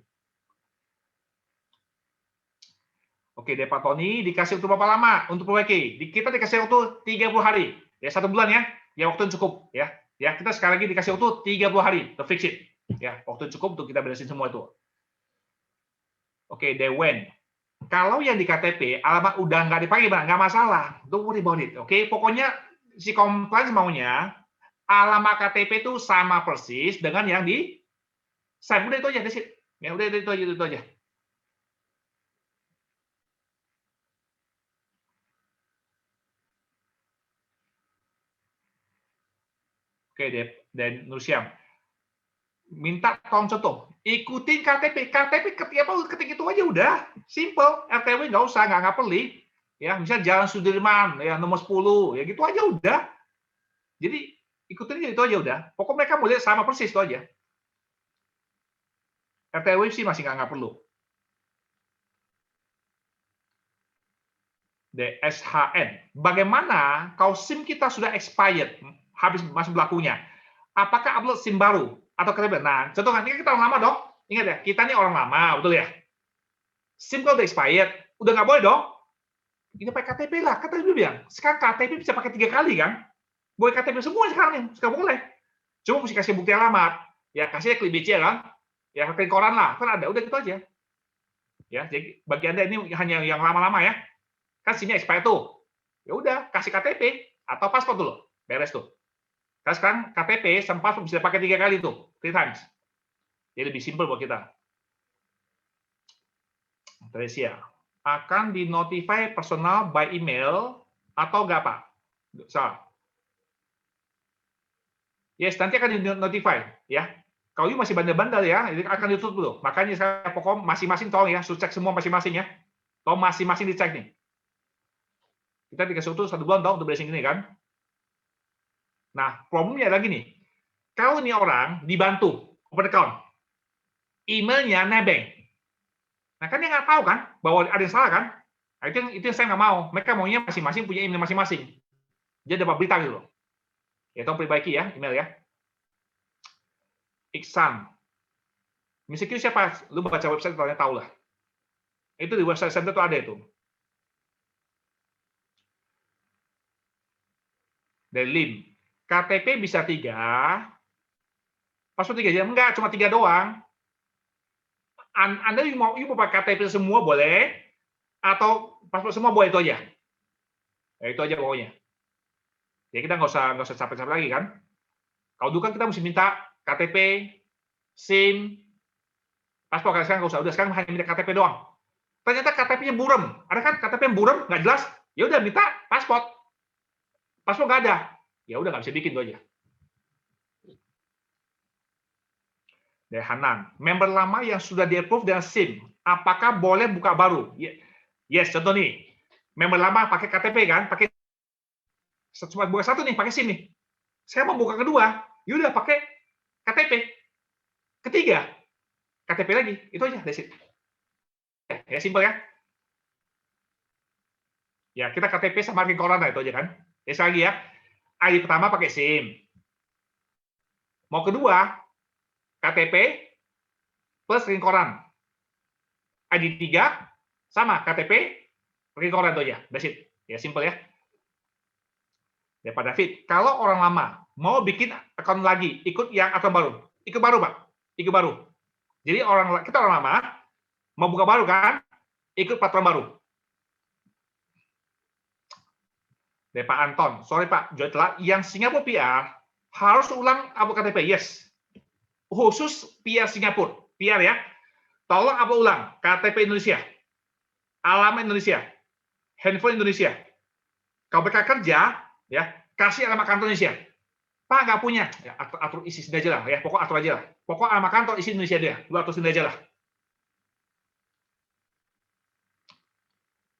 Oke, dari Pak Tony, dikasih waktu berapa lama untuk perbaiki? Kita dikasih waktu 30 hari. Ya, 1 bulan ya. Ya, waktu cukup. Ya, kita sekali lagi dikasih waktu 30 hari. To fix it. Ya, waktu cukup untuk kita beresin semua itu. Oke, dari Wen. Kalau yang di KTP, alamat udah nggak dipakai, Bang. Nggak masalah. Don't worry about it. Oke, pokoknya si compliance maunya, alamat KTP itu sama persis dengan yang di SIM. Udah itu aja. Ya, udah itu aja. Oke, dan Nursyam. Minta tolong contoh. Ikutin KTP. KTP ketik itu aja udah. Simple. RTW nggak usah, nggak perli. Ya, misalnya Jalan Sudirman, ya nomor 10, ya gitu aja udah. Jadi ikutin itu aja udah. Pokoknya mereka mau lihat sama persis itu aja. RTW sih masih nggak perlu. DSHN. Bagaimana kalau SIM kita sudah expired, habis masa berlakunya? Apakah upload SIM baru atau KTP? Nah, contoh kan ini kita orang lama dong. Ingat ya, kita ini orang lama, betul ya? SIM kalau udah expired, udah nggak boleh dong. Ini pakai KTP lah, kata dulu bilang. Sekarang KTP bisa pakai 3 kali kan? Boleh KTP semua sekarang nih, sekarang boleh. Cuma mesti kasih bukti alamat. Ya kasih klik BC kan? Ya klik koran lah, kan ada, udah gitu aja. Ya, jadi bagi Anda ini hanya yang lama-lama ya. Kan SIM-nya expired tuh. Ya udah, kasih KTP atau paspor dulu. Beres tuh. Karena sekarang KTP sama paspor bisa pakai 3 kali tuh, 3 times. Jadi lebih simpel buat kita. Teresia, akan dinotify personal by email atau enggak, Pak? Salah. Yes, nanti akan dinotify ya. Kalau masih bandel-bandel ya, ini akan ditutup dulu. Makanya saya pokok masing-masing tolong ya, cek semua masing-masing ya. Tolong masing-masing dicek nih. Kita dikasih waktu 1 bulan dong untuk beresin ini kan. Nah, problemnya lagi nih. Kalau nih orang dibantu open account, emailnya nebeng. Nah, kan dia nggak tahu kan bahwa ada yang salah kan. Nah, itu yang saya nggak mau. Mereka maunya masing-masing punya email masing-masing. Dia dapat berita gitu loh. Ya, tolong perbaiki ya email ya. Iksan. Misal siapa? Lu baca website kalian tahu lah. Itu di website center tuh ada itu. Dari LIM. KTP bisa 3. Paspor 3 aja. Enggak, cuma 3 doang. Anda mau pakai KTP semua boleh, atau paspor semua boleh, itu aja. Ya, itu aja pokoknya. Ya kita nggak usah capek-capek lagi kan. Kalau dulu kan kita mesti minta KTP, SIM, paspor. Sekarang nggak usah. Udah sekarang hanya minta KTP doang. Ternyata KTP-nya buram. Ada kan KTP yang buram, nggak jelas. Ya udah minta paspor. Paspor nggak ada. Ya udah nggak bisa bikin itu aja. Dari Hanan, member lama yang sudah di-approve dengan SIM, apakah boleh buka baru? Yes, contoh nih, member lama pakai KTP kan, pakai cuma buka 1 nih, pakai SIM nih. Saya mau buka kedua, yaudah pakai KTP. Ketiga, KTP lagi, itu aja, that's it. Ya, simpel ya. Ya, kita KTP sama rekening koran itu aja kan. Ya, sekali lagi ya, ID pertama pakai SIM. Mau kedua, KTP plus rekening koran. ID 3 sama KTP rekening koran itu aja. That's it. Ya simple ya. Ya Pak David, kalau orang lama mau bikin akun lagi, ikut yang akun baru. Ikut baru, Pak. Ikut baru. Jadi kita orang lama mau buka baru kan? Ikut peraturan baru. Dari Pak Anton, sorry Pak, Joy telat. Yang Singapura PR harus ulang upload KTP. Yes. Khusus PR Singapura. PR ya. Tolong upload ulang KTP Indonesia. Alamat Indonesia. Handphone Indonesia. Kalau mereka kerja, ya kasih alamat kantor Indonesia. Pak nggak punya, ya, atur isi sini aja lah, ya pokok atur aja lah. Pokok alamat kantor isi Indonesia dia, lu atur sini aja lah.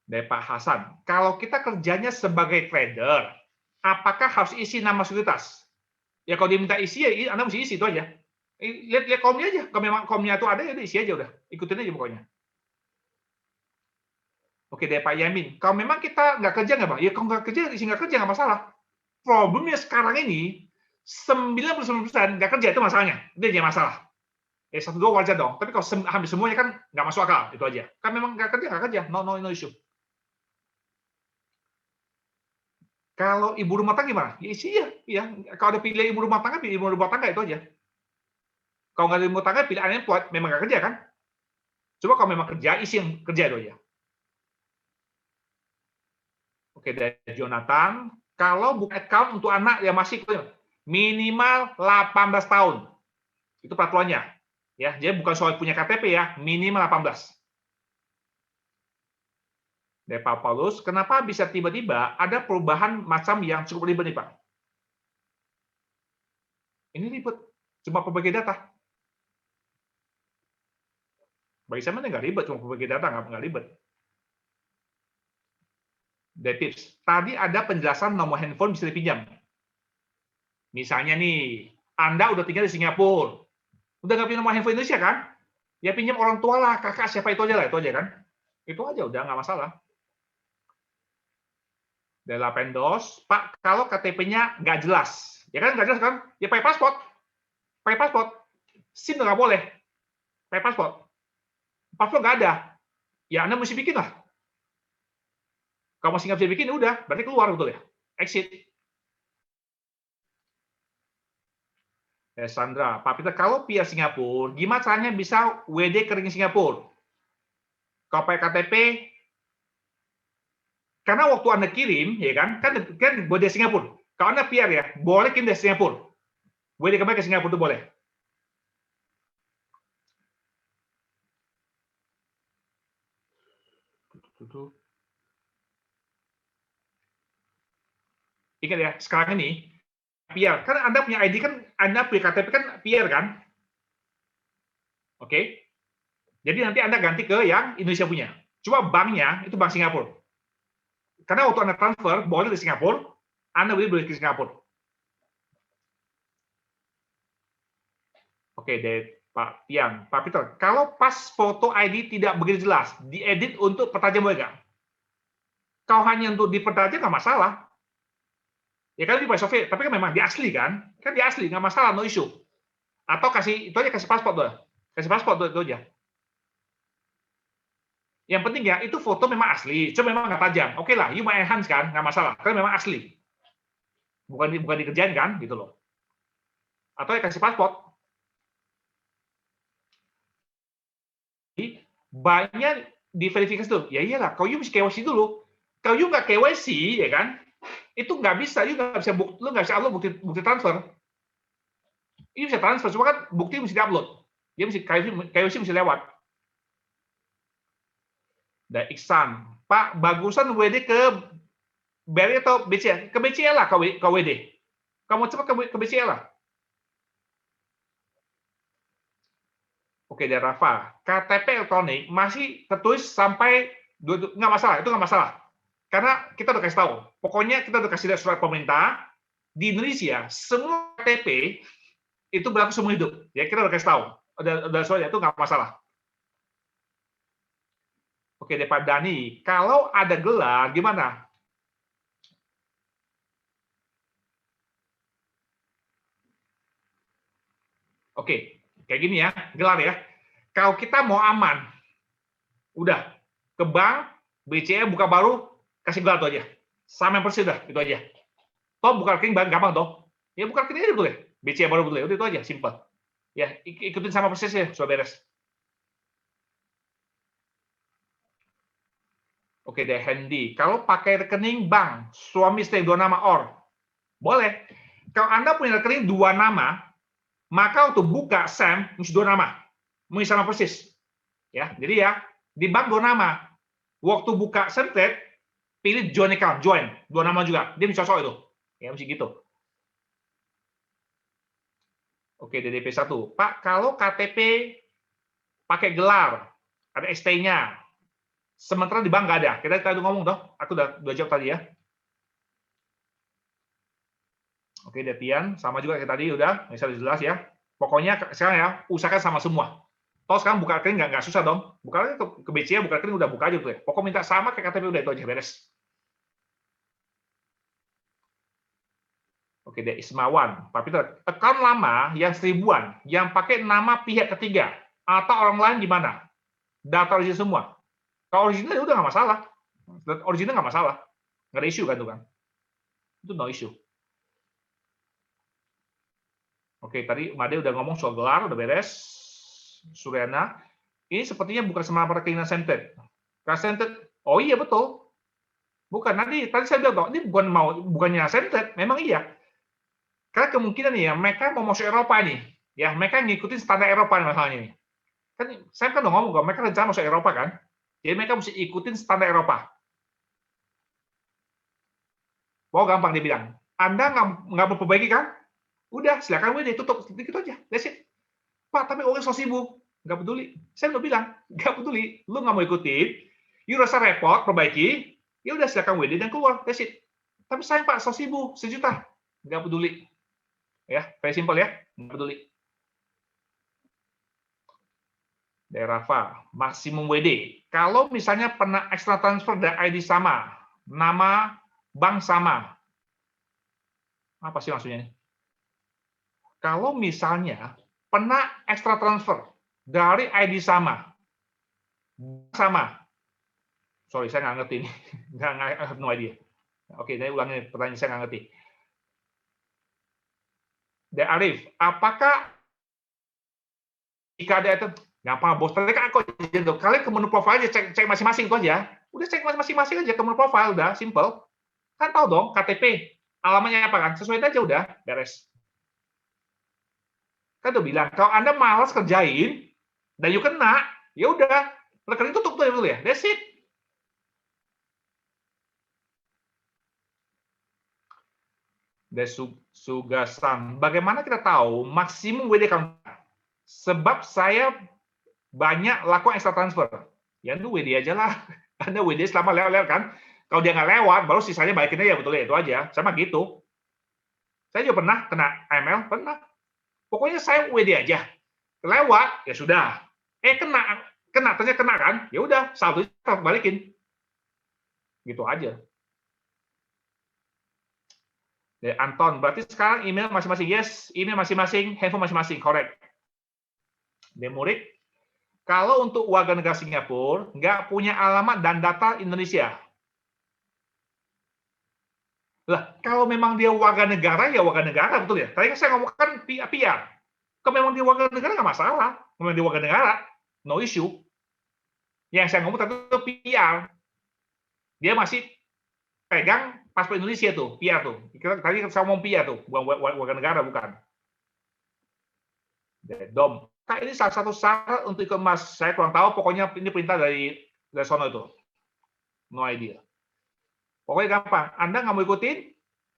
Dari Pak Hasan, kalau kita kerjanya sebagai trader, apakah harus isi nama sekuritas? Ya kalau diminta isi, ya Anda mesti isi itu aja. Lihat komnya aja, kalau memang komnya itu ada, ya udah isi aja udah, ikutin aja pokoknya. Oke, dari Pak Yamin, kalau memang kita nggak kerja nggak Bang? Ya kalau nggak kerja, isi nggak kerja nggak masalah. Problemnya sekarang ini 99% nggak kerja itu masalahnya, itu aja masalah. 1-2 wajar dong, tapi kalau hampir semuanya kan nggak masuk akal, itu aja. Kan memang nggak kerja, no issue. Kalau ibu rumah tangga gimana? Ya isi ya. Kalau ada pilih ibu rumah tangga, pilih ibu rumah tangga itu aja. Kalau nggak ada ibu rumah tangga, pilihannya memang nggak kerja kan? Coba kalau memang kerja, isi yang kerja itu aja. Oke, dari Jonathan, kalau buka account untuk anak yang masih minimal 18 tahun. Itu peraturannya. Ya, jadi bukan soal punya KTP ya, minimal 18. Dari Pak Paulus, kenapa bisa tiba-tiba ada perubahan macam yang cukup ribet nih Pak? Ini ribet, cuma perbagi data. Bagi saya nggak ribet, cuma perbagi data, nggak ribet. Dari tips, tadi ada penjelasan nomor handphone bisa dipinjam. Misalnya nih, Anda udah tinggal di Singapura, udah nggak punya nomor handphone Indonesia kan? Ya pinjam orang tua lah, kakak siapa itu aja lah, itu aja kan? Itu aja udah nggak masalah. Dari Lapendos, Pak, kalau KTP-nya nggak jelas, ya kan nggak jelas kan? Ya pakai paspor, SIM nggak boleh, pakai paspor nggak ada, ya Anda mesti bikin lah. Kalau masih nggak bisa bikin, udah, berarti keluar betul ya, exit. Sandra, Pak Peter, kalau via Singapura, gimana caranya bisa WD ke rekening Singapura? Kalau pakai KTP, karena waktu Anda kirim, ya kan WD Singapura. Kalau Anda PR ya, boleh kirim dari Singapura. WD kembali ke Singapura itu boleh. Ingat ya, sekarang ini PR kan Anda punya ID kan, Anda punya KTP kan PR kan? Oke. Jadi nanti Anda ganti ke yang Indonesia punya. Cuma banknya itu bank Singapura. Karena waktu Anda transfer, boleh di Singapura, Anda boleh ke Singapura. Oke, dari Pak Tiang. Pak Peter, kalau pas foto ID tidak begitu jelas, diedit untuk pertajam boleh nggak? Kalau hanya untuk dipertajam nggak masalah. Ya kan di software, tapi kan memang di asli kan? Kan di asli, nggak masalah, no issue. Atau kasih, itu aja kasih paspor tuh. Kasih paspor tuh, itu aja. Yang penting ya, itu foto memang asli, cuma memang nggak tajam. Oke lah, you mau enhance kan, nggak masalah. Karena memang asli. Bukan dikerjain kan, gitu loh. Atau ya kasih paspor. Banyak diverifikasi dulu. Ya iyalah, kalau you mesti KYC dulu. Kalau you nggak KYC, ya kan, itu nggak bisa, you nggak bisa, lu nggak bisa upload bukti transfer. You bisa transfer, cuma kan bukti mesti diupload. Dia mesti KYC mesti lewat. Dan Iksan, Pak, bagusan WD ke BRI atau BCA? Ke BCA lah, ke WD. Kamu cepat ke BCA lah. Oke, dari Rafa, KTP elektronik masih tertulis sampai nggak masalah, itu nggak masalah. Karena kita udah kasih tahu, pokoknya kita udah kasih surat pemerintah di Indonesia semua KTP itu berlaku seumur hidup. Ya kita udah kasih tahu, udah soalnya itu nggak masalah. Oke, deh Pak Dani, kalau ada gelar gimana? Oke, kayak gini ya, gelar ya. Kalau kita mau aman, udah ke bank, BCA buka baru, kasih gelar itu aja. Sama yang persis dah, itu aja. Toh buka rekening gampang toh. Ya buka rekening aja boleh. BCA baru boleh. Udah itu aja, simpel. Ya, ikutin sama persis ya, sudah beres. Oke deh, Handy. Kalau pakai rekening bank, suami istri dua nama or, boleh. Kalau Anda punya rekening dua nama, maka untuk buka SAM mesti dua nama. Mesti sama persis. Ya, jadi ya, di bank dua nama. Waktu buka Semtet, pilih join account, join. Dua nama juga. Dia bisa cocok itu. Ya, mesti gitu. Oke, DDP 1. Pak, kalau KTP pakai gelar, ada ST-nya, sementara di bank nggak ada. Kita tadi ngomong toh, aku udah jawab tadi ya. Oke, Depian, sama juga kayak tadi udah, misalnya jelas ya. Pokoknya sekarang ya, usahakan sama semua. Toh sekarang buka rekening nggak susah dong. Buka ke BCA, buka rekening udah buka aja tuh ya. Pokok minta sama kayak KTP udah itu aja beres. Oke, deh Ismawan. Pak Peter, account lama yang 1000-an, yang pakai nama pihak ketiga, atau orang lain gimana? Data original semua. Kalau original ya udah nggak masalah. Original nggak masalah. Nggak ada isu kan tuh kan. Itu no issue. Oke, tadi Made udah ngomong soal gelar, udah beres. Suryana, ini sepertinya bukan sama rekening Sentet. Karena Sentet, oh iya betul. Bukan, tadi saya bilang, ini bukannya Sentet, memang iya. Karena kemungkinan ya, mereka mau masuk Eropa nih. Ya, mereka ngikutin standar Eropa masalahnya nih. Kan saya kan udah ngomong kok, mereka rencana masuk Eropa kan. Jadi mereka mesti ikutin standar Eropa. Oh gampang dia bilang, Anda nggak mau perbaiki kan? Udah, silakan WD, tutup sedikit aja. That's it. Pak, tapi orang so sibuk. Nggak peduli. Saya udah bilang, nggak peduli. Lu nggak mau ikutin, you rasa repot, perbaiki, ya udah silakan WD dan keluar. That's it. Tapi sayang Pak, so sibuk, 1 juta. Nggak peduli. Ya, very simple ya. Nggak peduli. Daerah Rafa, maksimum WD. Kalau misalnya pernah extra transfer dari ID sama, nama bank sama, apa sih maksudnya ini? Kalau misalnya pernah extra transfer dari ID sama, sorry saya nggak ngerti ini, nggak I have no idea. Oke, saya ulangi pertanyaan saya nggak ngerti. Dari Arif, apakah jika ada itu gampang bos? Tadi kan aku gitu. Kalian ke menu profile aja cek masing-masing itu aja. Udah cek masing-masing aja ke menu profile udah simple. Kan tahu dong KTP alamatnya apa kan? Sesuai aja udah beres. Kan udah bilang kalau Anda malas kerjain dan you kena, ya udah rekening tutup tuh dulu ya. That's it. Sugasan, bagaimana kita tahu maksimum WD count? Sebab saya banyak lakukan extra transfer. Ya itu WD aja lah. Anda WD selama lewat kan. Kalau dia nggak lewat, baru sisanya balikin aja, betul ya, itu aja. Sama gitu. Saya juga pernah kena AML, pernah. Pokoknya saya WD aja. Lewat, ya sudah. Ternyata kena kan? Ya udah, saldo balikin. Gitu aja. Dari Anton, berarti sekarang email masing-masing, yes, email masing-masing, handphone masing-masing, correct. Demurik, kalau untuk warga negara Singapura, nggak punya alamat dan data Indonesia. Lah, kalau memang dia warga negara, ya warga negara, betul ya? Tadi kan saya ngomong kan PR. Kalau memang dia warga negara, nggak masalah. Kalau memang dia warga negara, no issue. Yang saya ngomong tadi itu PR. Dia masih pegang paspor Indonesia tuh, PR tuh. Tadi saya ngomong PR tuh, bukan warga negara, bukan. Dom. Kak, ini salah satu syarat untuk ikut emas. Saya kurang tahu, pokoknya ini perintah dari sono itu. No idea. Pokoknya gampang. Anda nggak mau ikutin,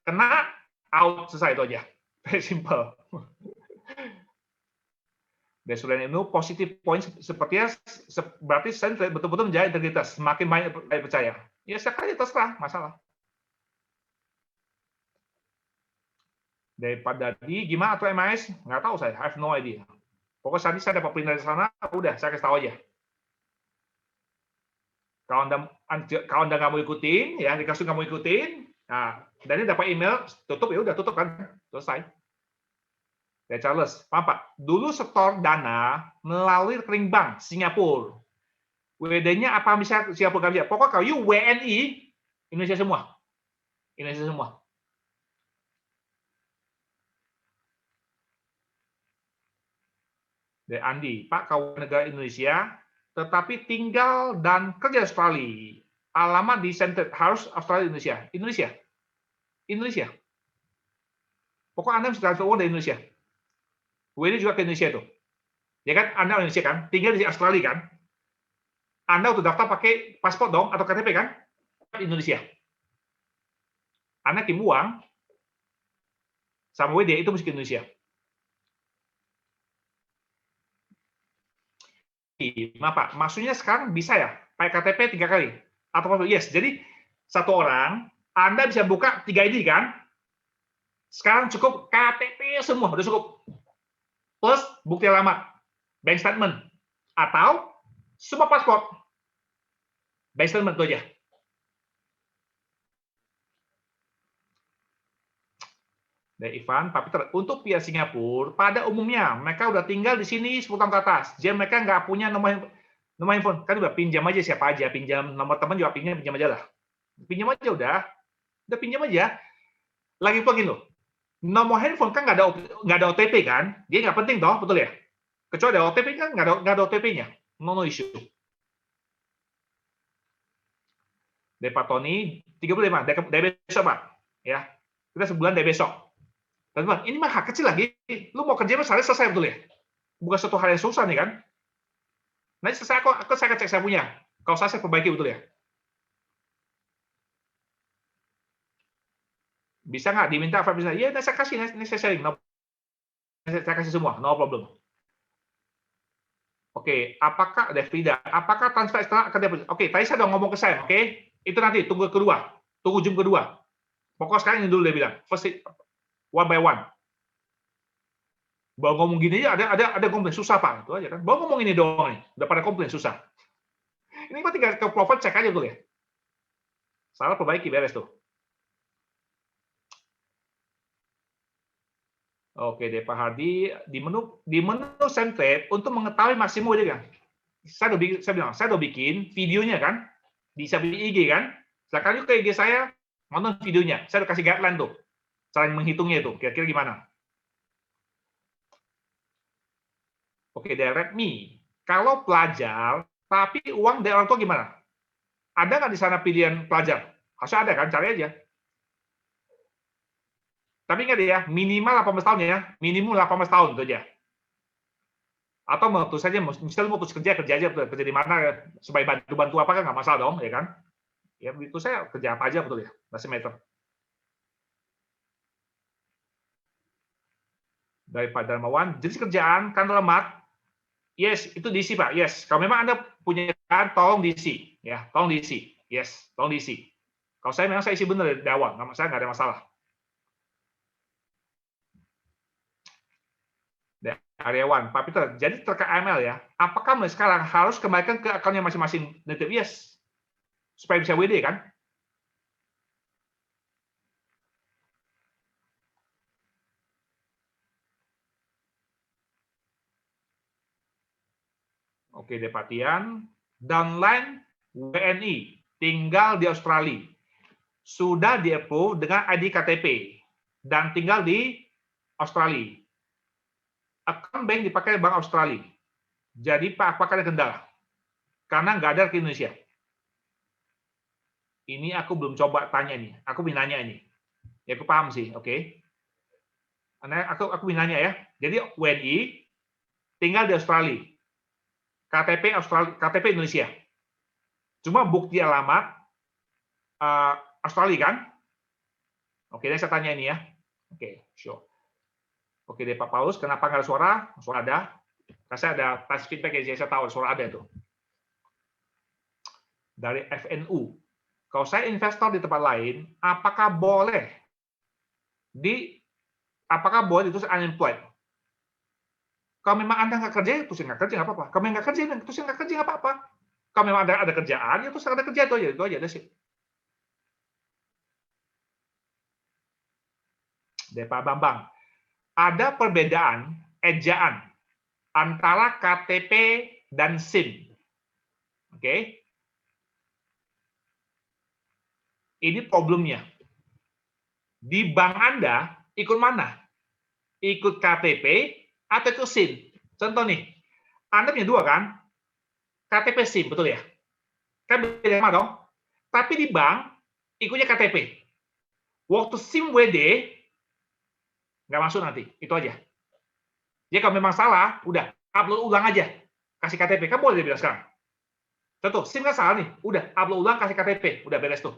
kena, out, selesai itu aja. Very simple. Dan selain itu, positif poin sepertinya berarti saya betul-betul menjaga integritas. Semakin banyak percaya. Ya, sekali terserah, masalah. Daripada gimana atau MIS? Nggak tahu saya. I have no idea. Pokoknya tadi saya dapat perintah dari sana, udah, saya kasih tahu aja. Kalau Anda nggak mau ikutin, ya dikasih nggak mau ikutin, nah, dan ini dapat email, tutup ya udah tutup kan, selesai. Ya Charles, Pak, dulu setor dana melalui rekening bank Singapura. WD-nya apa bisa Singapura nggak bisa? Pokoknya kalau you WNI, Indonesia semua. Indonesia semua. Dari Andi, Pak, kalau negara Indonesia, tetapi tinggal dan kerja Australia. Alamat di center harus Australia Indonesia. Indonesia. Indonesia. Pokoknya Anda mesti transfer uang dari Indonesia. WD juga ke Indonesia itu. Ya kan, Anda orang Indonesia kan, tinggal di Australia kan. Anda untuk daftar pakai paspor dong, atau KTP kan? Indonesia. Anda kirim uang, sama WD, itu mesti ke Indonesia. Pak, maksudnya sekarang bisa ya, pakai KTP 3 kali? Atau yes, jadi satu orang, Anda bisa buka 3 ID kan? Sekarang cukup KTP semua, udah cukup. Plus bukti alamat, bank statement, atau semua paspor. Bank statement itu aja. Dari Ivan, Pak Peter, untuk pihak Singapura, pada umumnya mereka udah tinggal di sini 10 tahun ke atas. Jadi mereka nggak punya nomor handphone. Kan udah pinjam aja siapa aja, pinjam nomor teman juga pinjam aja lah. Pinjam aja udah pinjam aja. Lagi pula gini loh, nomor handphone kan nggak ada OTP kan, dia nggak penting toh, betul ya? Kecuali ada OTP kan nggak ada OTP-nya, no issue. Dari Pak Tony, 35, dari besok Pak, ya kita sebulan dari besok. Dan Bang, ini mah hak kecil lagi, lu mau kerja sehari selesai betul ya? Bukan suatu hal yang susah nih kan? Nanti selesai aku saya cek saya punya. Kalau saya perbaiki betul ya? Bisa nggak diminta apa bisa? Ya, saya kasih, ini saya sharing. No, saya kasih semua, no problem. Oke, apakah Frida? Apakah transfer eksternal akan deposit? Oke, tadi saya udah ngomong ke saya, oke? Itu nanti tunggu kedua, tunggu jam kedua. Pokoknya sekarang ini dulu dia bilang, first one by one. Baru ngomong gini aja ada komplain susah Pak, itu aja kan. Baru ngomong ini doang nih, udah pada komplain susah. Ini kok tinggal ke profile cek aja dulu ya. Salah perbaiki beres tuh. Oke deh Pak Hardi, di menu template untuk mengetahui maksimum dia kan. Saya udah bikin videonya kan, bisa di IG kan. Silakan yuk ke IG saya, nonton videonya. Saya udah kasih guideline tuh, cara menghitungnya itu, kira-kira gimana. Oke, dari Redmi. Kalau pelajar, tapi uang dari orang tua gimana? Ada nggak di sana pilihan pelajar? Harusnya ada kan, cari aja. Tapi ingat ya, minimal 18 tahun ya, minimum 18 tahun itu aja. Atau tentu saja, misalnya mau terus kerja aja, kerja di mana, supaya bantu apa kan nggak masalah dong, ya kan? Ya itu saya kerja apa aja betul ya, masih meter. Dari Pak Darmawan, jenis kerjaan kan alamat, Yes, itu diisi Pak. Yes, kalau memang Anda punya tolong diisi, ya, tolong diisi. Yes, tolong diisi. Kalau saya memang saya isi benar dari awal, saya nggak ada masalah. Karyawan, Pak Peter. Jadi terkait AML ya, apakah mulai sekarang harus kembalikan ke akunnya masing-masing native? Yes, supaya bisa WD kan? Oke, Depatian. Downline WNI, tinggal di Australia. Sudah di-approve dengan ID KTP dan tinggal di Australia. Akun bank dipakai Bank Australia. Jadi Pak, apakah ada kendala? Karena nggak ada ke Indonesia. Ini aku belum coba tanya nih. Aku ingin nanya ini. Ya aku paham sih, oke. Aku ingin nanya ya. Jadi WNI tinggal di Australia. KTP Australia, KTP Indonesia. Cuma bukti alamat Australia kan? Oke, saya tanya ini ya. Oke, sure. Oke deh Pak Paulus, kenapa nggak ada suara? Suara ada. Saya ada touch feedback ya, saya tahu suara ada tuh. Dari FNU. Kalau saya investor di tempat lain, apakah boleh ditulis unemployed? Kalau memang Anda nggak kerja, tulis nggak kerja nggak apa-apa. Kalau memang nggak kerja, tulis nggak kerja nggak apa-apa. Kalau memang ada kerjaan, ya terus ada kerja itu aja sih. Dari Pak Bambang, ada perbedaan ejaan antara KTP dan SIM. Oke? Ini problemnya. Di bank Anda ikut mana? Ikut KTP atau ikut SIM? Contoh nih, Anda punya dua kan? KTP SIM, betul ya? Kan beda sama dong. Tapi di bank ikutnya KTP. Waktu SIM WD nggak masuk nanti, itu aja. Jadi kalau memang salah, udah upload ulang aja, kasih KTP. Kan boleh dibilang sekarang. Contoh, SIM kan salah nih, udah upload ulang kasih KTP, udah beres tuh.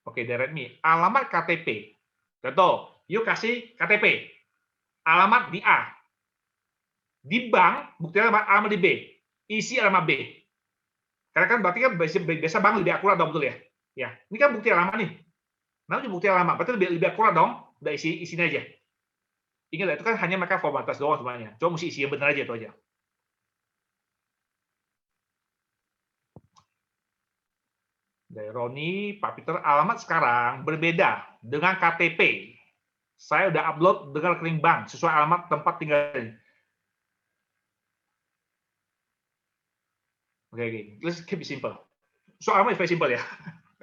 Oke, Redmi, alamat KTP. Contoh, yuk kasih KTP. Alamat di A. Di bank, bukti alamat di B. Isi alamat B. Karena kan berarti kan biasa bank lebih akurat dong, betul ya? Ya, ini kan bukti alamat nih. Namanya bukti alamat, berarti lebih akurat dong. Udah isinya aja. Ingat, itu kan hanya mereka formalitas doang sebenarnya. Cuma mesti isi yang benar aja, itu aja. Dari Roni, Pak Peter, alamat sekarang berbeda dengan KTP. Saya udah upload dengan rekening bank sesuai alamat tempat tinggal. Oke, let's keep it simple. So alamat is very simple ya.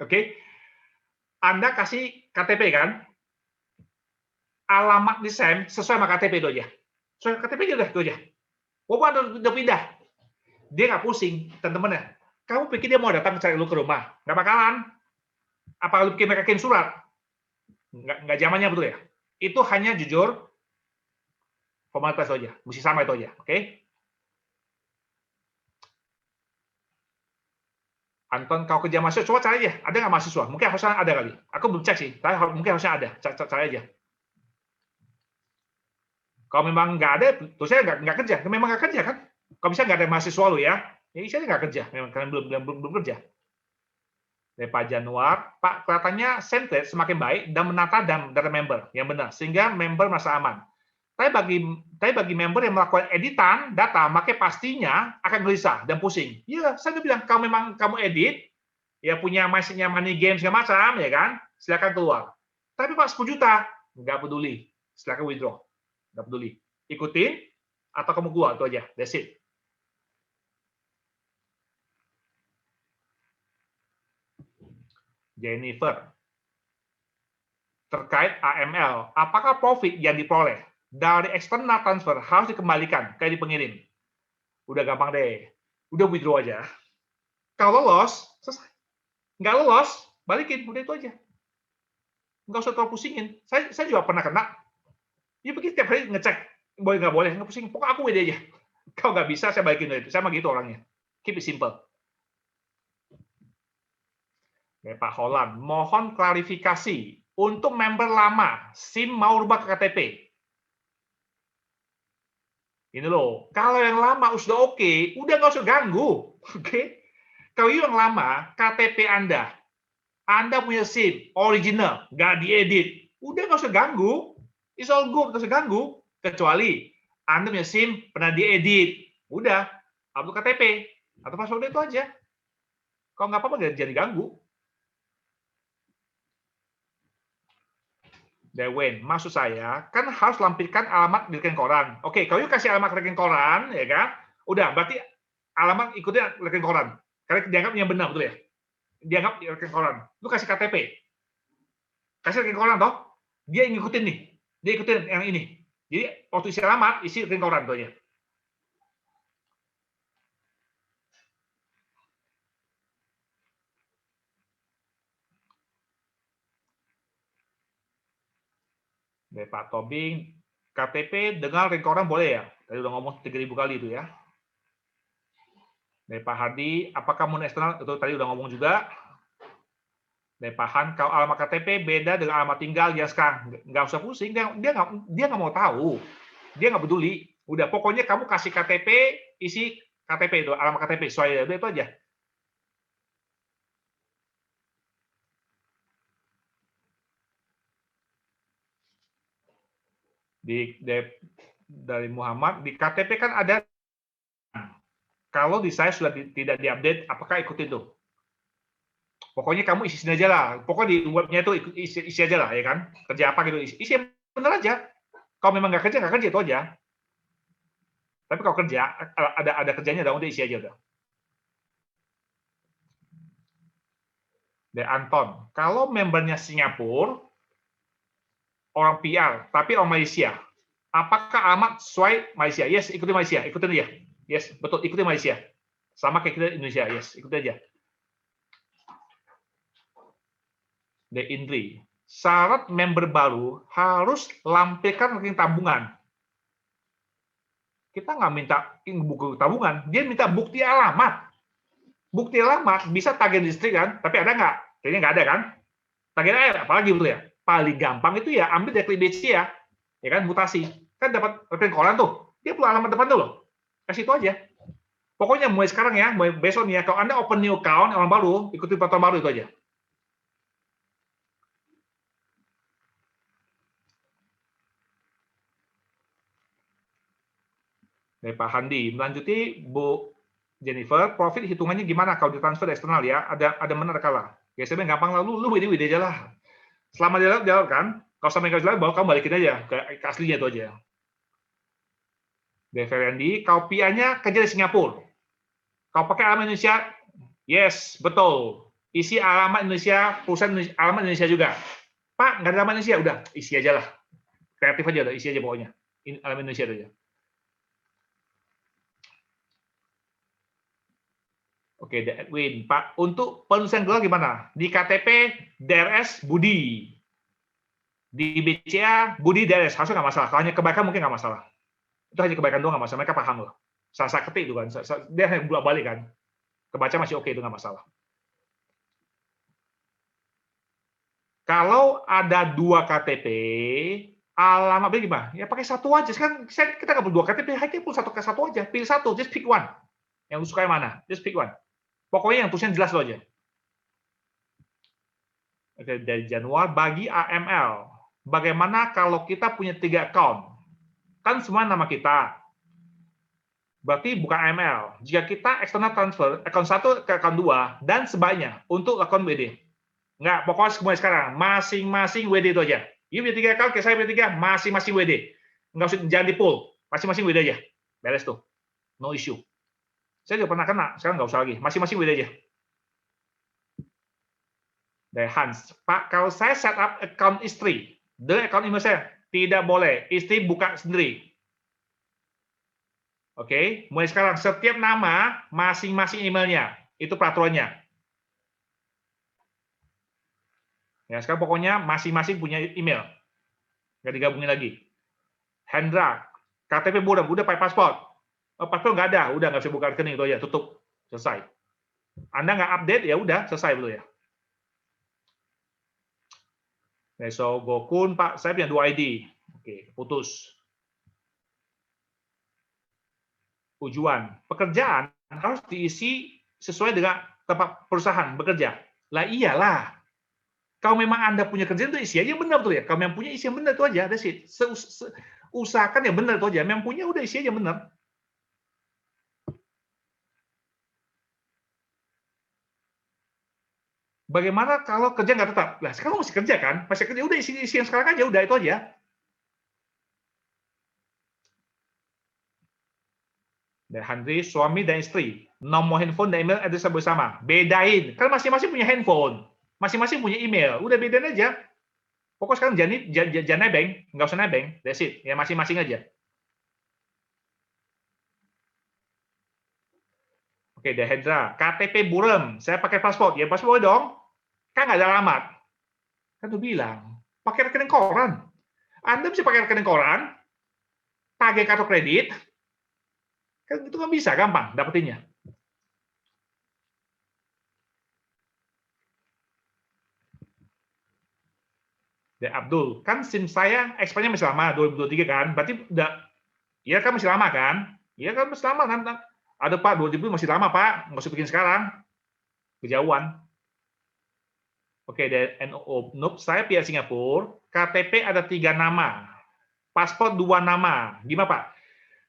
Oke. Anda kasih KTP kan? Alamat di SIM sesuai sama KTP itu aja. Sesuai KTP aja udah, itu aja. Walaupun udah pindah, dia nggak pusing, teman-temannya. Kamu pikir dia mau datang cari lu ke rumah? Nggak bakalan. Apa lu pikir mereka kirim surat? Nggak zamannya, betul ya? Itu hanya jujur, formalitas aja. Mesti sama itu aja, oke? Anton, kau kerja mahasiswa, coba cari aja. Ada nggak mahasiswa? Mungkin harusnya ada kali. Aku belum cek sih, tapi mungkin harusnya ada. Cari aja. Kalau memang nggak ada, terus saya nggak kerja. Memang nggak kerja kan? Kalau misalnya nggak ada mahasiswa lu ya, saya nggak kerja. Memang kalian belum kerja. Dari Pak Januar, Pak, kelihatannya template semakin baik dan menata data member yang benar, sehingga member merasa aman. Tapi bagi member yang melakukan editan data, maka pastinya akan gelisah dan pusing. Iya, saya udah bilang, kalau memang kamu edit, ya punya money game segala macam, ya kan, silakan keluar. Tapi Pak 10 juta, nggak peduli, silakan withdraw, nggak peduli. Ikutin, atau kamu keluar, itu aja, that's it. Jennifer, terkait AML, apakah profit yang diperoleh dari external transfer harus dikembalikan ke pengirim? Udah gampang deh, udah withdraw aja. Kalau lolos, selesai. Nggak lolos, balikin, udah itu aja. Nggak usah terlalu pusingin. Saya juga pernah kena. Ya begitu tiap hari ngecek, boleh nggak boleh, nggak pusing. Pokoknya aku WD aja. Kalau nggak bisa, saya balikin itu. Saya mah gitu orangnya. Keep it simple. Ya, Pak Holland, mohon klarifikasi untuk member lama, SIM mau rubah ke KTP. Ini loh, kalau yang lama sudah oke, udah nggak usah ganggu. Oke? Kalau yang lama, KTP Anda punya SIM original, nggak diedit, udah nggak usah ganggu. It's all good, nggak usah ganggu. Kecuali Anda punya SIM pernah diedit, udah upload KTP atau password itu aja. Kalau nggak apa-apa, nggak jadi ganggu. Dewen, maksud saya kan harus lampirkan alamat di rekening koran. Oke, kalau you kasih alamat rekening koran, ya kan? Udah, berarti alamat ikutnya rekening koran. Karena dianggap yang benar, betul ya? Dianggap rekening koran. Lu kasih KTP, kasih rekening koran toh, dia ngikutin nih, dia ikutin yang ini. Jadi waktu isi alamat, isi rekening koran tuh aja. Dari Pak Tobing, KTP dengan rekening koran boleh ya? Tadi udah ngomong 3.000 kali itu ya. Dari Pak Hardi, apakah mun eksternal? Itu tadi udah ngomong juga. Dari Pak Han, kalau alamat KTP beda dengan alamat tinggal ya sekarang. Nggak usah pusing, dia nggak mau tahu. Dia nggak peduli. Udah, pokoknya kamu kasih KTP, isi KTP itu, alamat KTP, soalnya itu aja. Dari Muhammad, di KTP kan ada, kalau di saya sudah tidak diupdate, apakah ikutin tuh? Pokoknya kamu isi sini aja lah. Pokoknya di webnya itu isi aja lah, ya kan? Kerja apa gitu, isi yang benar aja. Kalau memang nggak kerja itu aja. Tapi kalau kerja, ada kerjanya, udah isi aja udah. Dari Anton, kalau membernya Singapura, orang PR, tapi orang Malaysia, apakah alamat sesuai Malaysia? Yes, ikuti Malaysia, ikutin aja. Yes, betul, ikuti Malaysia. Sama kayak kita Indonesia, yes, ikuti aja. Dari Indri, syarat member baru harus lampirkan rekening tabungan. Kita nggak minta buku tabungan, dia minta bukti alamat. Bukti alamat bisa tagihan listrik kan, tapi ada nggak? Kayaknya nggak ada kan? Tagihan air, apalagi betul ya? Paling gampang itu ya ambil dari klik BC ya kan, mutasi. Kan dapat rekening koran tuh, dia perlu alamat depan tuh loh. Kasih itu aja. Pokoknya mulai sekarang ya, mulai besok nih ya, kalau Anda open new account, orang baru, ikuti peraturan baru itu aja. Dari Pak Handi, melanjuti Bu Jennifer, profit hitungannya gimana kalau ditransfer eksternal ya? Ada benar kalah. Ya sebenarnya gampang lah, lu WD aja lah. Selama dia jawab kan, kalau sampai nggak jalan, bawa kamu balikin aja ke aslinya itu aja. Dari Ferendi, kalau PA-nya kerja di Singapura. Kalau pakai alamat Indonesia, yes, betul. Isi alamat Indonesia, perusahaan Indonesia, alamat Indonesia juga. Pak, nggak ada alamat Indonesia, udah isi aja lah. Kreatif aja, udah isi aja pokoknya. Alamat Indonesia aja. Oke, Edwin. Pak, untuk penulisan gelar gimana? Di KTP, DRS, Budi. Di BCA, Budi, DRS. Harusnya nggak masalah. Kalau hanya kebaikan mungkin nggak masalah. Itu hanya kebaikan doang nggak masalah. Mereka paham loh. Saya ketik itu kan. Dia hanya bolak-balik kan. Kebaca masih oke, itu nggak masalah. Kalau ada 2 KTP, alamat gimana? Ya pakai satu aja. Sekarang kita nggak perlu 2 KTP. Hanya perlu satu aja. Pilih satu. Just pick one. Yang lu suka yang mana? Just pick one. Pokoknya yang tulisannya jelas lo aja. Oke, dari Januari, bagi AML, bagaimana kalau kita punya 3 account? Kan semua nama kita. Berarti bukan AML. Jika kita external transfer, account 1 ke account 2, dan sebaliknya, untuk account WD. Enggak, pokoknya semuanya sekarang, masing-masing WD itu aja. You punya 3 account, kayak saya punya 3, masing-masing WD. Enggak usah, jangan di pool, masing-masing WD aja. Beres tuh. No issue. Saya juga pernah kena, sekarang nggak usah lagi. Masing-masing WD aja. Dari Hans, Pak, kalau saya set up account istri, dengan account email saya, tidak boleh. Istri buka sendiri. Oke, mulai sekarang, setiap nama, masing-masing emailnya. Itu peraturannya. Ya, sekarang pokoknya masing-masing punya email. Nggak digabungin lagi. Hendra, KTP udah pakai paspor. Paspor nggak ada, udah nggak bisa buka rekening, itu aja, tutup. Selesai. Anda nggak update, ya udah, selesai betul ya. So Gokun, Pak, saya punya 2 ID. Oke, putus. Tujuan, pekerjaan harus diisi sesuai dengan tempat perusahaan bekerja. Lah iyalah. Kalau memang Anda punya kerjaan itu isi aja yang benar tuh ya. Kalau memang punya isi yang benar itu aja, that's it. Usahakan yang benar itu aja. Memang punya udah isi aja yang benar. Bagaimana kalau kerja nggak tetap? Lah sekarang masih kerja kan? Masih kerja, udah isi yang sekarang aja, udah itu aja. Dan Handri, suami dan istri, nomor handphone dan email address bersama. Bedain, kan masing-masing punya handphone, masing-masing punya email, udah bedain aja. Pokoknya sekarang jangan nebeng, nggak usah nebeng, that's it, ya masing-masing aja. Oke, Dehendra, KTP burem, saya pakai paspor, ya paspor dong, kan nggak ada alamat. Kan tuh bilang, pakai rekening koran. Anda bisa pakai rekening koran, tagih kartu kredit, kan itu kan bisa, gampang dapetinnya. Dan Abdul, kan SIM saya expirednya masih lama, 2023 kan, berarti udah, ya kan masih lama kan? Ya kan masih lama kan? Ada Pak, 2000 masih lama Pak, nggak usah bikin sekarang, kejauhan. Oke, dan Noob, saya pihak Singapura, KTP ada 3 nama, paspor 2 nama, gimana Pak?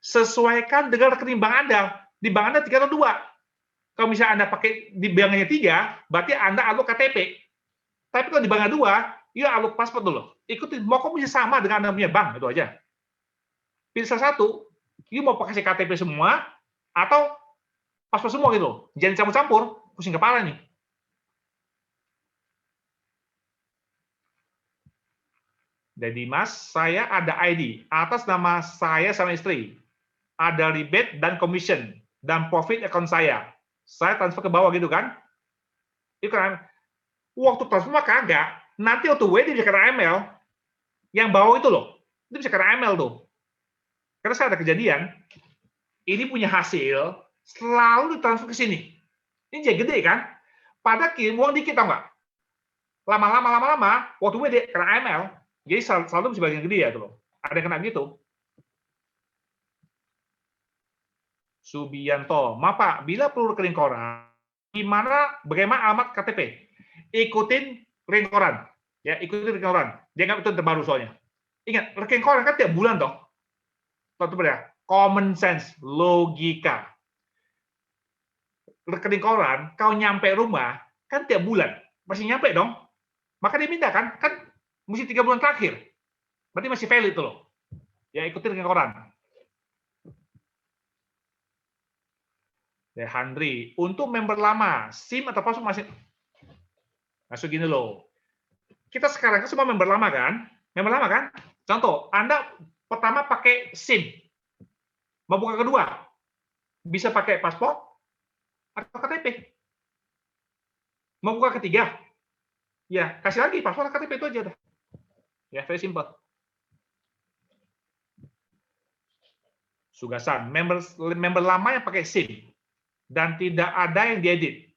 Sesuaikan dengan rekening bank Anda, di bank Anda 3 atau 2. Kalau misalnya Anda pakai di banknya 3, berarti Anda alok KTP. Tapi kalau di bank 2, ya alok paspor dulu. Ikutin, mau kamu bisa sama dengan Anda punya bank, itu aja. Pilih salah satu, you mau pakai KTP semua, atau paspor semua gitu. Jangan campur-campur, pusing kepala nih. Jadi Mas, saya ada ID atas nama saya sama istri. Ada rebate dan commission dan profit account saya. Saya transfer ke bawah gitu kan? Itu kan waktu transfer mah kagak. Nanti waktu WD bisa kena ML. Yang bawah itu loh. Itu bisa kena ML tuh. Karena saya ada kejadian, ini punya hasil, selalu ditransfer ke sini. Ini jadi gede kan? Pada kirim uang dikit tau nggak? Lama-lama, waktu WD kena ML. Jadi selalu bisa bagian gede ya tuh loh. Ada yang kena gitu. Subianto, maaf Pak, bila perlu rekening koran, bagaimana alamat KTP? Ikutin rekening koran, ya ikutin rekening koran. Dia nggak itu terbaru soalnya. Ingat, rekening koran kan tiap bulan toh. Tentu ya, common sense, logika. Rekening koran, kau nyampe rumah kan tiap bulan, masih nyampe dong. Maka dia minta kan mesti 3 bulan terakhir. Berarti masih valid itu loh. Ya ikutin rekening koran. Ya, Handri, untuk member lama, SIM atau password masih masuk gini loh. Kita sekarang kan semua member lama kan? Member lama kan? Contoh, Anda pertama pakai SIM. Mau buka kedua, bisa pakai paspor atau KTP. Mau buka ketiga, ya kasih lagi paspor atau KTP itu aja dah. Ya, very simple. Sugasan, member lama yang pakai SIM dan tidak ada yang diedit.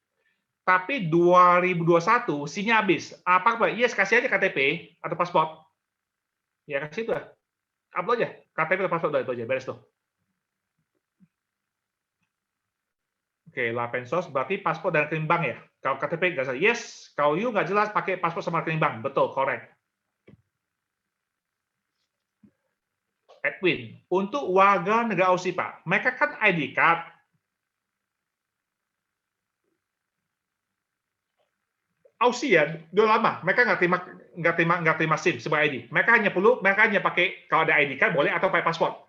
Tapi 2021 SIM-nya habis. Apa? Yes, kasih aja KTP atau paspor. Ya kasih itu lah. Upload aja. KTP atau paspor itu aja, beres tuh. Oke, Lapensos berarti paspor dan rekening bank ya. Kalau KTP nggak jelas. Yes, kalau you nggak jelas pakai paspor sama rekening bank. Betul, correct. Edwin, untuk warga negara Aussie Pak, mereka kan ID card. Aussie ya, udah lama. Mereka nggak terima SIM sebagai ID. Mereka hanya pakai kalau ada ID card boleh atau pakai paspor.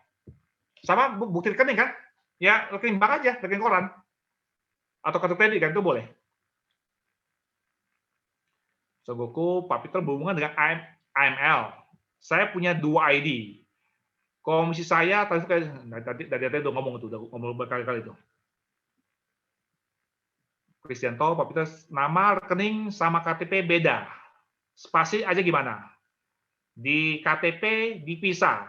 Sama bukti rekening kan? Ya rekening bank aja, rekening koran atau kartu kredit kan itu boleh. Sogoku, Pak Peter berhubungan dengan AML. Saya punya 2 ID. Komisi saya tadi udah ngomong itu, udah ngomong berkali-kali itu. Kristianto, Pak Peter, nama rekening sama KTP beda. Spasi aja gimana? Di KTP dipisah,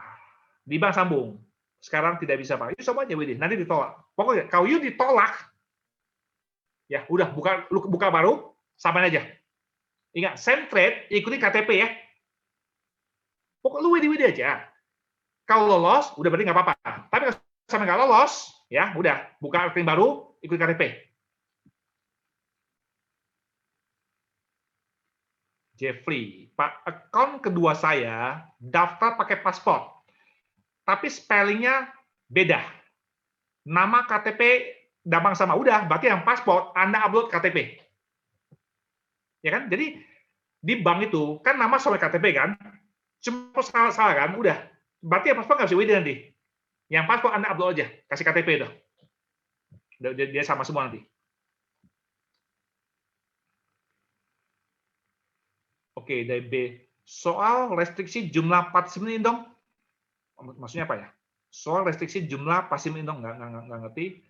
di bank sambung. Sekarang tidak bisa Pak. Itu sama aja, Widih. Nanti ditolak. Pokoknya kalau you ditolak, ya udah buka baru, samain aja. Ingat, same trade ikuti KTP ya. Pokoknya lu WD aja. Kalau lolos, udah berarti nggak apa-apa. Tapi kalau sampai nggak lolos, ya udah, buka rekening baru, ikut KTP. Jeffrey, Pak, akun kedua saya daftar pakai paspor, tapi spellingnya beda. Nama KTP gampang sama, udah, berarti yang paspor Anda upload KTP. Ya kan? Jadi di bank itu kan nama soal KTP kan, cuma salah kan, udah. Berarti yang paspor nggak bisa WD nanti. Yang paspor Anda upload aja, kasih KTP udah. Dia sama semua nanti. Oke, dari B. Soal restriksi jumlah partisipan ini dong. Maksudnya apa ya? Soal restriksi jumlah partisipan ini dong, nggak ngerti.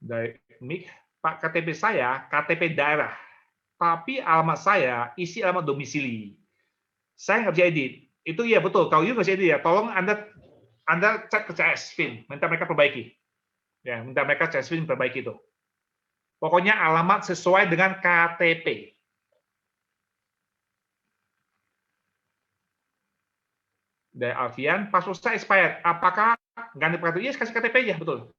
Dari MIK, Pak, KTP saya KTP daerah, tapi alamat saya isi alamat domisili. Saya nggak bisa edit. Itu iya betul. Kalau you nggak bisa edit ya, tolong Anda cek ke CSFIN, minta mereka perbaiki. Ya, minta mereka CSFIN perbaiki itu. Pokoknya alamat sesuai dengan KTP. Dari Alfian, paspor saya expired. Apakah ganti KTP? Yes, kasih KTP aja, betul.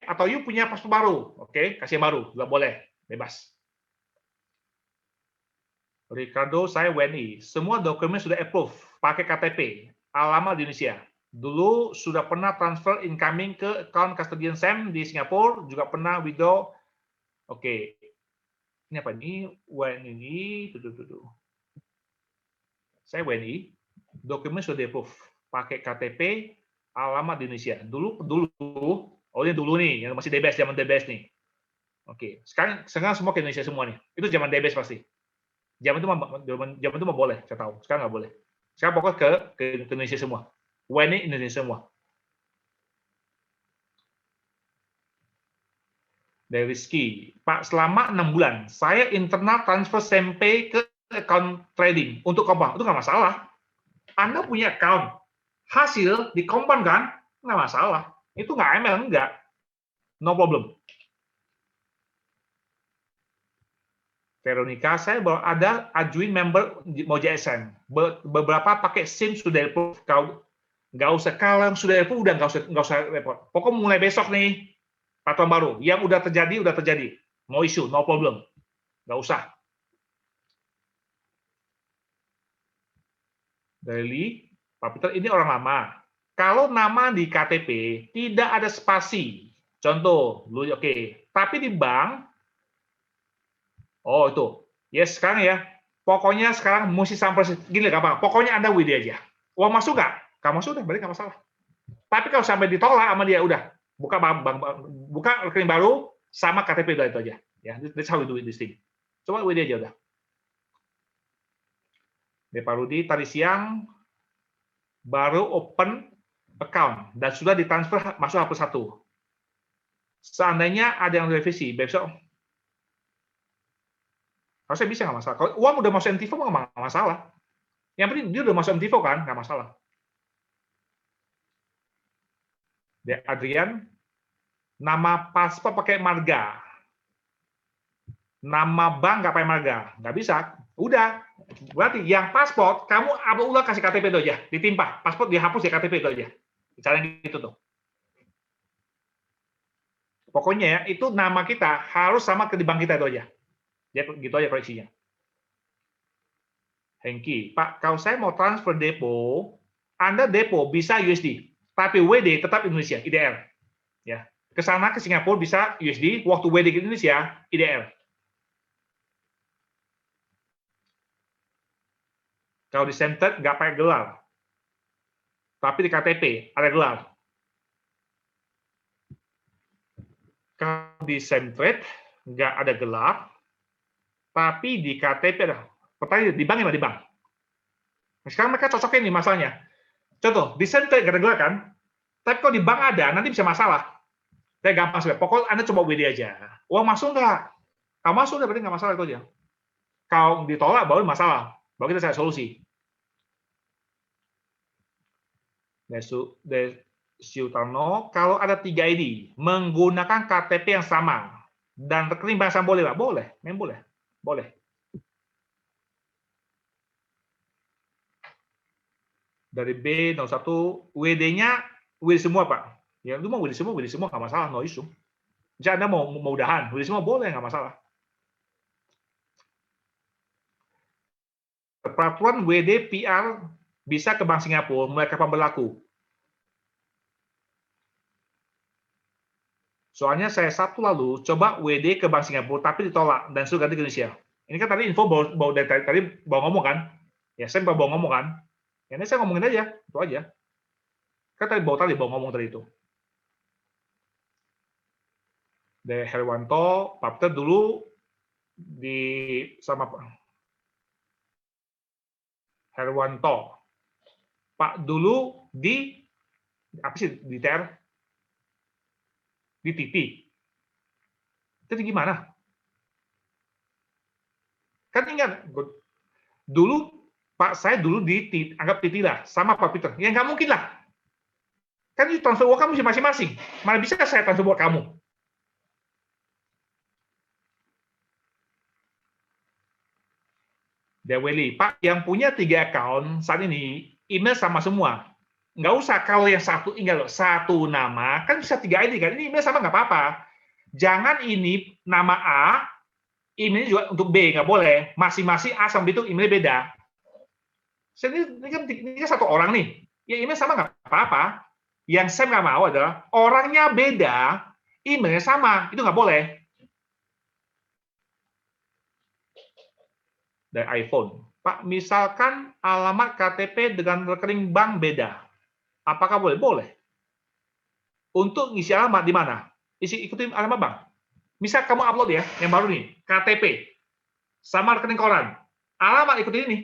Atau you punya paspor baru, oke, kasih yang baru, nggak boleh, bebas. Ricardo, saya WNI. Semua dokumen sudah approve, pakai KTP, alamat di Indonesia. Dulu sudah pernah transfer incoming ke account custodian SAM di Singapura, juga pernah withdraw. Oke. Ini apa ini? WNI. Saya WNI. Dokumen sudah di-approve, pakai KTP, alamat di Indonesia. Dulu, oh ini dulu nih, yang masih DBS, zaman DBS nih. Oke, sekarang semua ke Indonesia semua nih. Itu zaman DBS pasti. Zaman itu mah boleh, saya tahu. Sekarang nggak boleh. Sekarang pokoknya ke Indonesia semua. WNI Indonesia semua. Dari Rizky, Pak, selama 6 bulan, saya internal transfer SMP ke account trading. Untuk apa? Itu nggak masalah. Anda punya account, hasil dikompan kan? Nggak masalah. Itu nggak ML, nggak. No problem. Veronica, saya baru ada ajuin member mau JSN. Beberapa pakai SIM sudah approve. Nggak usah, kalau yang sudah approve, udah nggak usah repot. Pokoknya mulai besok nih, peraturan baru. Yang udah terjadi. Mau isu, no problem. Nggak usah. Dari Pak Peter, ini orang lama. Kalau nama di KTP tidak ada spasi, contoh, oke. Tapi di bank, oh itu, yes sekarang ya. Pokoknya sekarang mesti sampai gini gampang. Pokoknya Anda WD aja. Uang masuk nggak? Kamu masuk udah, berarti nggak masalah. Tapi kalau sampai ditolak sama dia, udah buka rekening baru sama KTP udah itu aja. Ya, that's how we do this thing. Coba WD aja udah. Pak Rudi tadi siang baru open account dan sudah ditransfer masuk H+1. Seandainya ada yang revisi, besok harusnya bisa nggak masalah. Kalau uang udah masuk MTivo nggak masalah. Yang penting dia udah masuk MTivo kan, nggak masalah. Adrian, nama paspor pakai marga. Nama bank nggak pakai marga. Nggak bisa. Udah. Berarti yang paspor, kamu upload ulang kasih KTP itu aja. Ditimpa. Paspor dihapus ya KTP itu aja. Caranya gitu tuh. Pokoknya ya, itu nama kita harus sama ke di bank kita itu aja. Ya, gitu aja koreksinya. Hengki, Pak, kalau saya mau transfer depo, Anda depo bisa USD, tapi WD tetap Indonesia, IDR. Ya, ke sana ke Singapura bisa USD, waktu WD ke Indonesia, IDR. Kalau di Centered nggak pakai gelar, tapi di KTP ada gelar. Kalau di Centered nggak ada gelar, tapi di KTP ada. Pertanyaan di bank ya, di bank. Nah, sekarang mereka cocokin nih masalahnya. Contoh, di Centered nggak ada gelar kan, tapi kalau di bank ada, nanti bisa masalah. Saya gampang sih. Pokoknya Anda coba WD aja. Uang masuk nggak? Kalau masuk udah berarti nggak masalah itu aja. Kalau ditolak baru masalah. Baru kita cari solusi. Siutano, kalau ada 3 ID menggunakan KTP yang sama dan rekening bank sama boleh nggak? Boleh, boleh. Dari B01, WD-nya WD semua, Pak. Ya, itu mau WD semua nggak masalah, no issue. Jika Anda mau udahan, WD semua boleh, nggak masalah. Peraturan WD PR bisa ke Bank Singapura mulai kapan berlaku? Soalnya saya Sabtu lalu coba WD ke Bank Singapura, tapi ditolak dan suruh ganti ke Indonesia. Ini kan tadi info baru dari tadi bawa ngomong kan? Ya saya bawa ngomong kan? Ya, ini saya ngomongin aja, itu aja. Kan tadi bawa ngomong tadi itu. Dari Herwanto, Pak Peter dulu di sama Pak Herwanto. Pak dulu di apa sih di TR? Di TV. Jadi gimana? Kan ingat, dulu Pak saya dulu anggap Titi lah, sama Pak Peter. Ya nggak mungkin lah. Kan itu transfer uang kamu masing-masing. Mana bisa saya transfer uang kamu? Deweli, Pak, yang punya 3 account saat ini, email sama semua. Nggak usah, kalau yang satu nama, kan bisa 3 ID kan? Ini email sama nggak apa-apa. Jangan ini nama A, emailnya juga untuk B, nggak boleh. Masing-masing A sama B itu email beda. Ini kan satu orang nih, ya email sama nggak apa-apa. Yang saya nggak mau adalah orangnya beda, emailnya sama, itu nggak boleh. Dari iPhone. Pak, misalkan alamat KTP dengan rekening bank beda. Apakah boleh? Boleh. Untuk ngisi alamat di mana? Ikutin alamat bank. Misal kamu upload ya, yang baru nih, KTP. Sama rekening koran. Alamat ikutin ini.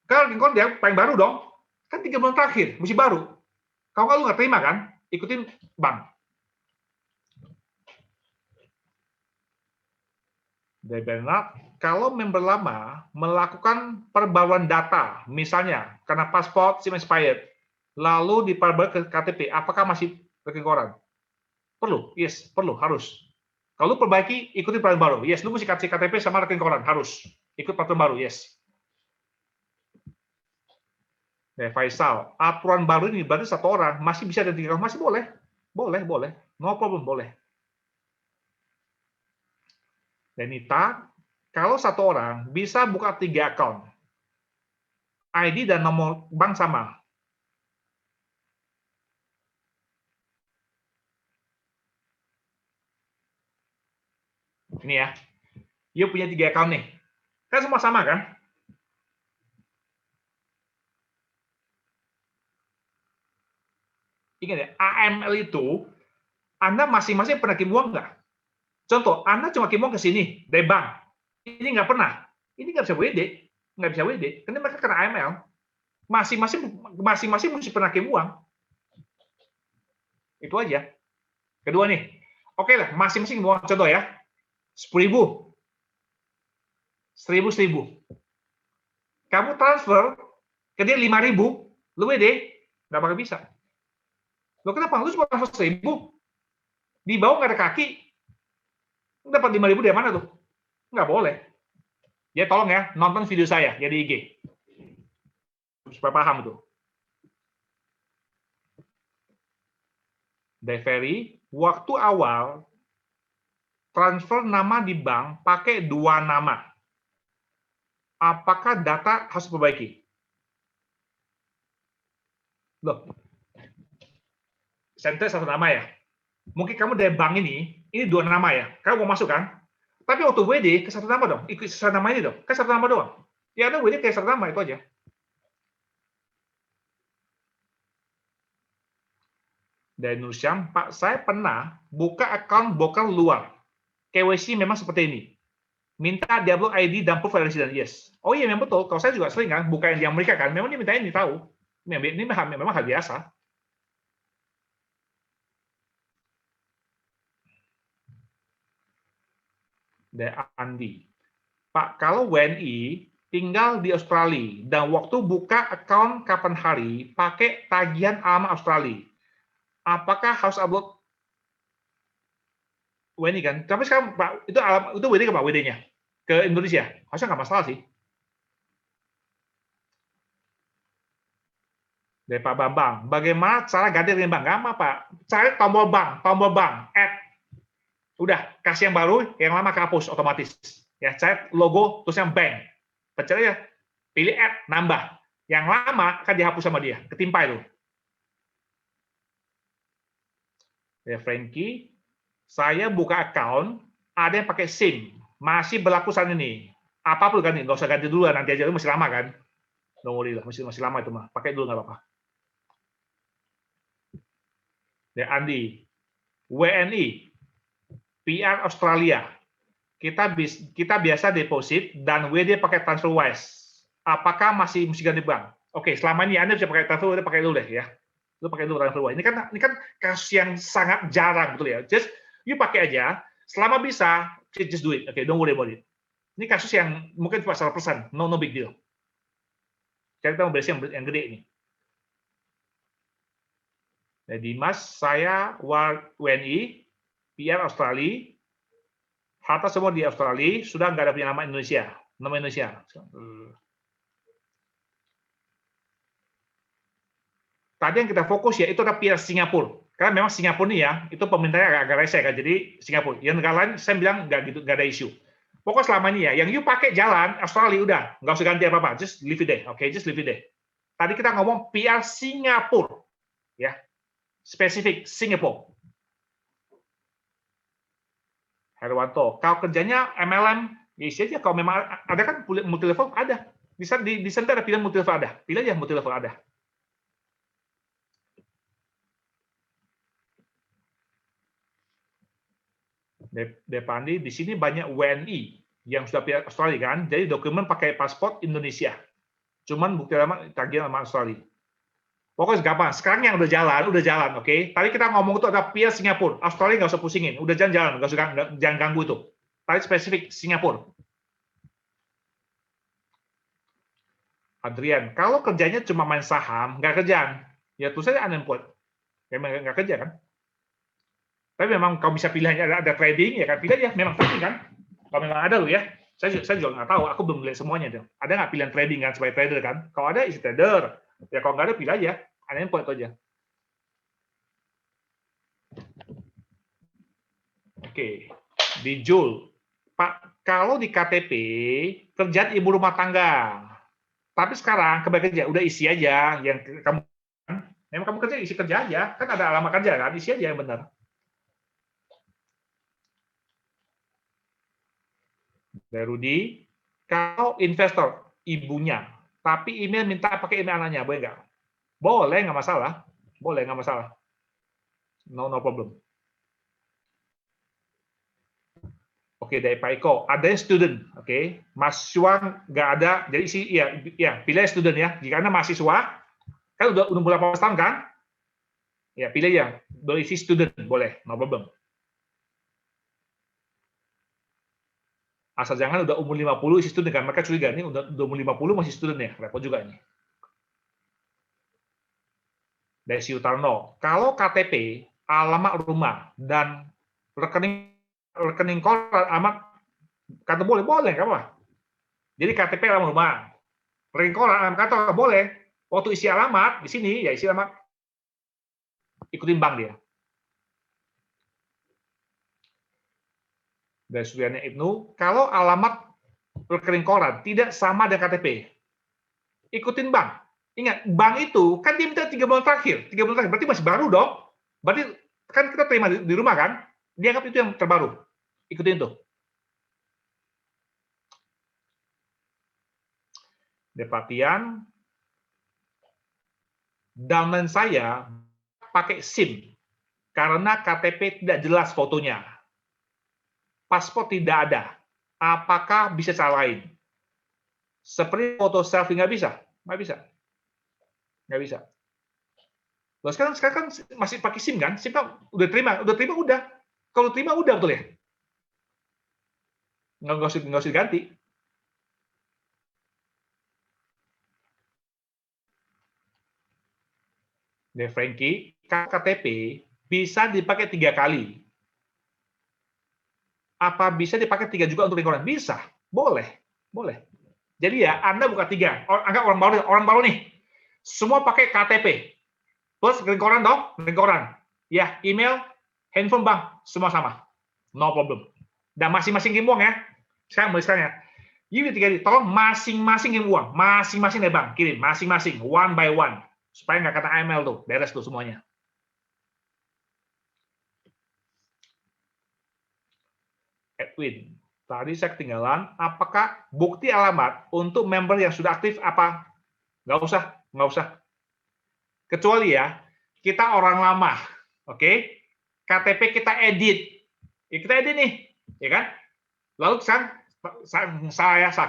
Kalau rekening koran dia paling baru dong. Kan 3 bulan terakhir, mesti baru. Kalau nggak terima kan, ikutin bank. Dari Bernard, kalau member lama melakukan perbaruan data, misalnya karena paspor SIM expired, lalu diperbarui ke KTP, apakah masih rekening koran? Perlu, yes, perlu, harus. Kalau perbaiki, ikuti peraturan baru. Yes, lu mesti kasih KTP sama rekening koran, harus. Ikut peraturan baru, yes. Dari Faisal, aturan baru ini berarti satu orang masih bisa ada 3 orang, masih boleh. Boleh. No problem, boleh. Denita, kalau satu orang bisa buka 3 account, ID dan nomor bank sama. Ini ya, dia punya 3 account nih. Kan semua sama kan? Ingat ya, AML itu, Anda masing-masing pernah kirim uang nggak? Contoh, Anda cuma kirim uang ke sini, dari bank. Ini nggak pernah. Ini nggak bisa WD. Nggak bisa WD. Karena mereka kena AML. Masing-masing mesti pernah kirim uang. Itu aja. Kedua nih, oke lah, masing-masing uang. Contoh ya, 10.000. 1.000. Kamu transfer ke dia 5.000, lu WD, nggak bakal bisa. Lo kenapa? Lu cuma transfer 1.000. Di bawah nggak ada kaki. Dapat 5.000 dari mana tuh? Nggak boleh. Ya tolong ya, nonton video saya ya di IG. Supaya paham tuh. Deveri, waktu awal transfer nama di bank pakai 2 nama. Apakah data harus diperbaiki? Loh, center satu nama ya. Mungkin kamu dari bank ini 2 nama ya. Kamu mau masuk kan? Tapi waktu WD ke satu nama dong. Ikut satu nama ini dong. Kan satu nama doang. Ya ada WD kayak satu nama itu aja. Dari Nursyam, Pak, saya pernah buka account broker luar. KYC memang seperti ini. Minta di-upload ID dan proof of resident. Yes. Oh iya, memang betul. Kalau saya juga sering kan, buka yang di Amerika kan, memang dia minta ini tahu. Ini memang hal biasa. Dari Andi. Pak, kalau WNI tinggal di Australia dan waktu buka account kapan hari pakai tagihan alamat Australia, apakah harus upload WNI kan? Tapi sekarang Pak, itu WD ke Pak WD-nya ke Indonesia, harusnya nggak masalah sih. Dari Pak Bambang, bagaimana cara ganti rekening bank? Gampang, Pak. Cari tombol bank, add. Udah, kasih yang baru, yang lama kehapus otomatis. Ya, cari logo, terus yang bank. Pencet aja, pilih add, nambah. Yang lama akan dihapus sama dia, ketimpa itu. Ya, Frankie, saya buka account, ada yang pakai SIM, masih berlaku saat ini. Apa perlu ganti? Nggak usah ganti dulu, nanti aja, itu masih lama kan? Don't worry lah, masih lama itu mah. Pakai dulu nggak apa-apa. Ya, Andi, WNI, PR Australia. Kita biasa deposit dan WD pakai TransferWise. Apakah masih mesti ganti bank? Oke, selama ini Anda bisa pakai TransferWise, pakai dulu deh ya. Lu pakai dulu TransferWise. Ini kan kasus yang sangat jarang betul ya. Just you pakai aja, selama bisa, just do it. Oke, don't worry about it. Ini kasus yang mungkin cuma 100%, no big deal. Kita mau beresin yang gede ini. Jadi Mas, saya WNI, PR Australia, harta semua di Australia, sudah nggak ada punya nama Indonesia. Nama Indonesia. Tadi yang kita fokus ya, itu ada PR Singapura. Karena memang Singapura ini ya, itu pemerintahnya agak rese kan. Jadi Singapura. Yang negara lain, saya bilang nggak ada isu. Pokoknya selama ini ya, yang you pakai jalan, Australia udah. Nggak usah ganti apa-apa. Just leave it there. Oke, just leave it there. Tadi kita ngomong PR Singapura. Ya, spesifik Singapura. Herwanto, kalau kerjanya MLM, ya isi aja. Kalau memang ada kan multi level, ada. Di sana ada pilihan multi level, ada. Pilih aja multi level, ada. Depandi, di sini banyak WNI yang sudah pilih Australia kan, jadi dokumen pakai paspor Indonesia. Cuman bukti lama tagihan sama Australia. Pokoknya gampang. Sekarang yang udah jalan, oke? Tadi kita ngomong itu ada PR Singapura, Australia nggak usah pusingin, udah jalan, jangan ganggu itu. Tadi spesifik Singapura. Adrian, kalau kerjanya cuma main saham, nggak kerjaan, ya terus saja unemployed. Ya nggak kerja kan? Tapi memang kalau bisa pilihannya ada trading, ya kan pilih aja. Memang trading kan? Kalau memang ada loh ya. Saya juga nggak tahu, aku belum lihat semuanya. Tuh. Ada nggak pilihan trading kan sebagai trader kan? Kalau ada, isi trader. Ya kalau nggak ada, pilih aja. Unemployed itu aja. Oke. Di Jul. Pak, kalau di KTP, kerjaan ibu rumah tangga. Tapi sekarang, kembali kerja, udah isi aja. Yang kamu memang kamu kerja, isi kerja aja. Kan ada alamat kerja kan? Isi aja yang benar. Rudi, kalau investor ibunya, tapi email minta pakai email anaknya, boleh nggak? Boleh, nggak masalah. Boleh, nggak masalah. No problem. Oke, dari Pak Eko, ada student, oke, mahasiswa nggak ada, jadi isi, ya, pilih student ya. Jika Anda mahasiswa, kan udah 18 tahun kan? Ya, pilih ya, berisi student, boleh, no problem. Asal jangan udah umur 50 isi student kan, mereka curiga ini udah umur 50 masih student ya, repot juga ini. Desi Utarno, kalau KTP, alamat rumah dan rekening koran alamat kata boleh nggak apa. Jadi KTP alamat rumah, rekening koran alamat kantor boleh. Waktu isi alamat di sini ya isi alamat ikutin bank dia. Dari Suryani Ibnu, kalau alamat rekening koran tidak sama dengan KTP, ikutin bank. Ingat, bank itu kan dia minta 3 bulan terakhir. 3 bulan terakhir, berarti masih baru dong. Berarti kan kita terima di rumah kan? Dia anggap itu yang terbaru. Ikutin tuh. Depatian, downline saya pakai SIM karena KTP tidak jelas fotonya. Paspor tidak ada. Apakah bisa cara lain? Seperti foto selfie nggak bisa? Nggak bisa. Nggak bisa. Loh, sekarang kan masih pakai SIM kan? SIM kan udah terima udah. Kalau terima udah betul ya? Nggak usah diganti. De Frankie, KTP bisa dipakai 3 kali. Apa bisa dipakai 3 juga untuk lingkungan? Bisa, boleh. Jadi ya, Anda buka 3. Anggap orang baru nih. Semua pakai KTP. Plus green koran dong, green koran. Ya, email, handphone bank, semua sama. No problem. Dan masing-masing kirim uang ya. Sekarang mulai sekarang ya. Unit 3, tolong masing-masing kirim uang. Masing-masing dari bank, kirim. Masing-masing, one by one. Supaya nggak kena email tuh, beres tuh semuanya. Edwin, tadi saya ketinggalan, apakah bukti alamat untuk member yang sudah aktif apa? Nggak usah, nggak usah. Kecuali ya, kita orang lama, oke? KTP kita edit, ya kita edit nih, ya kan? Lalu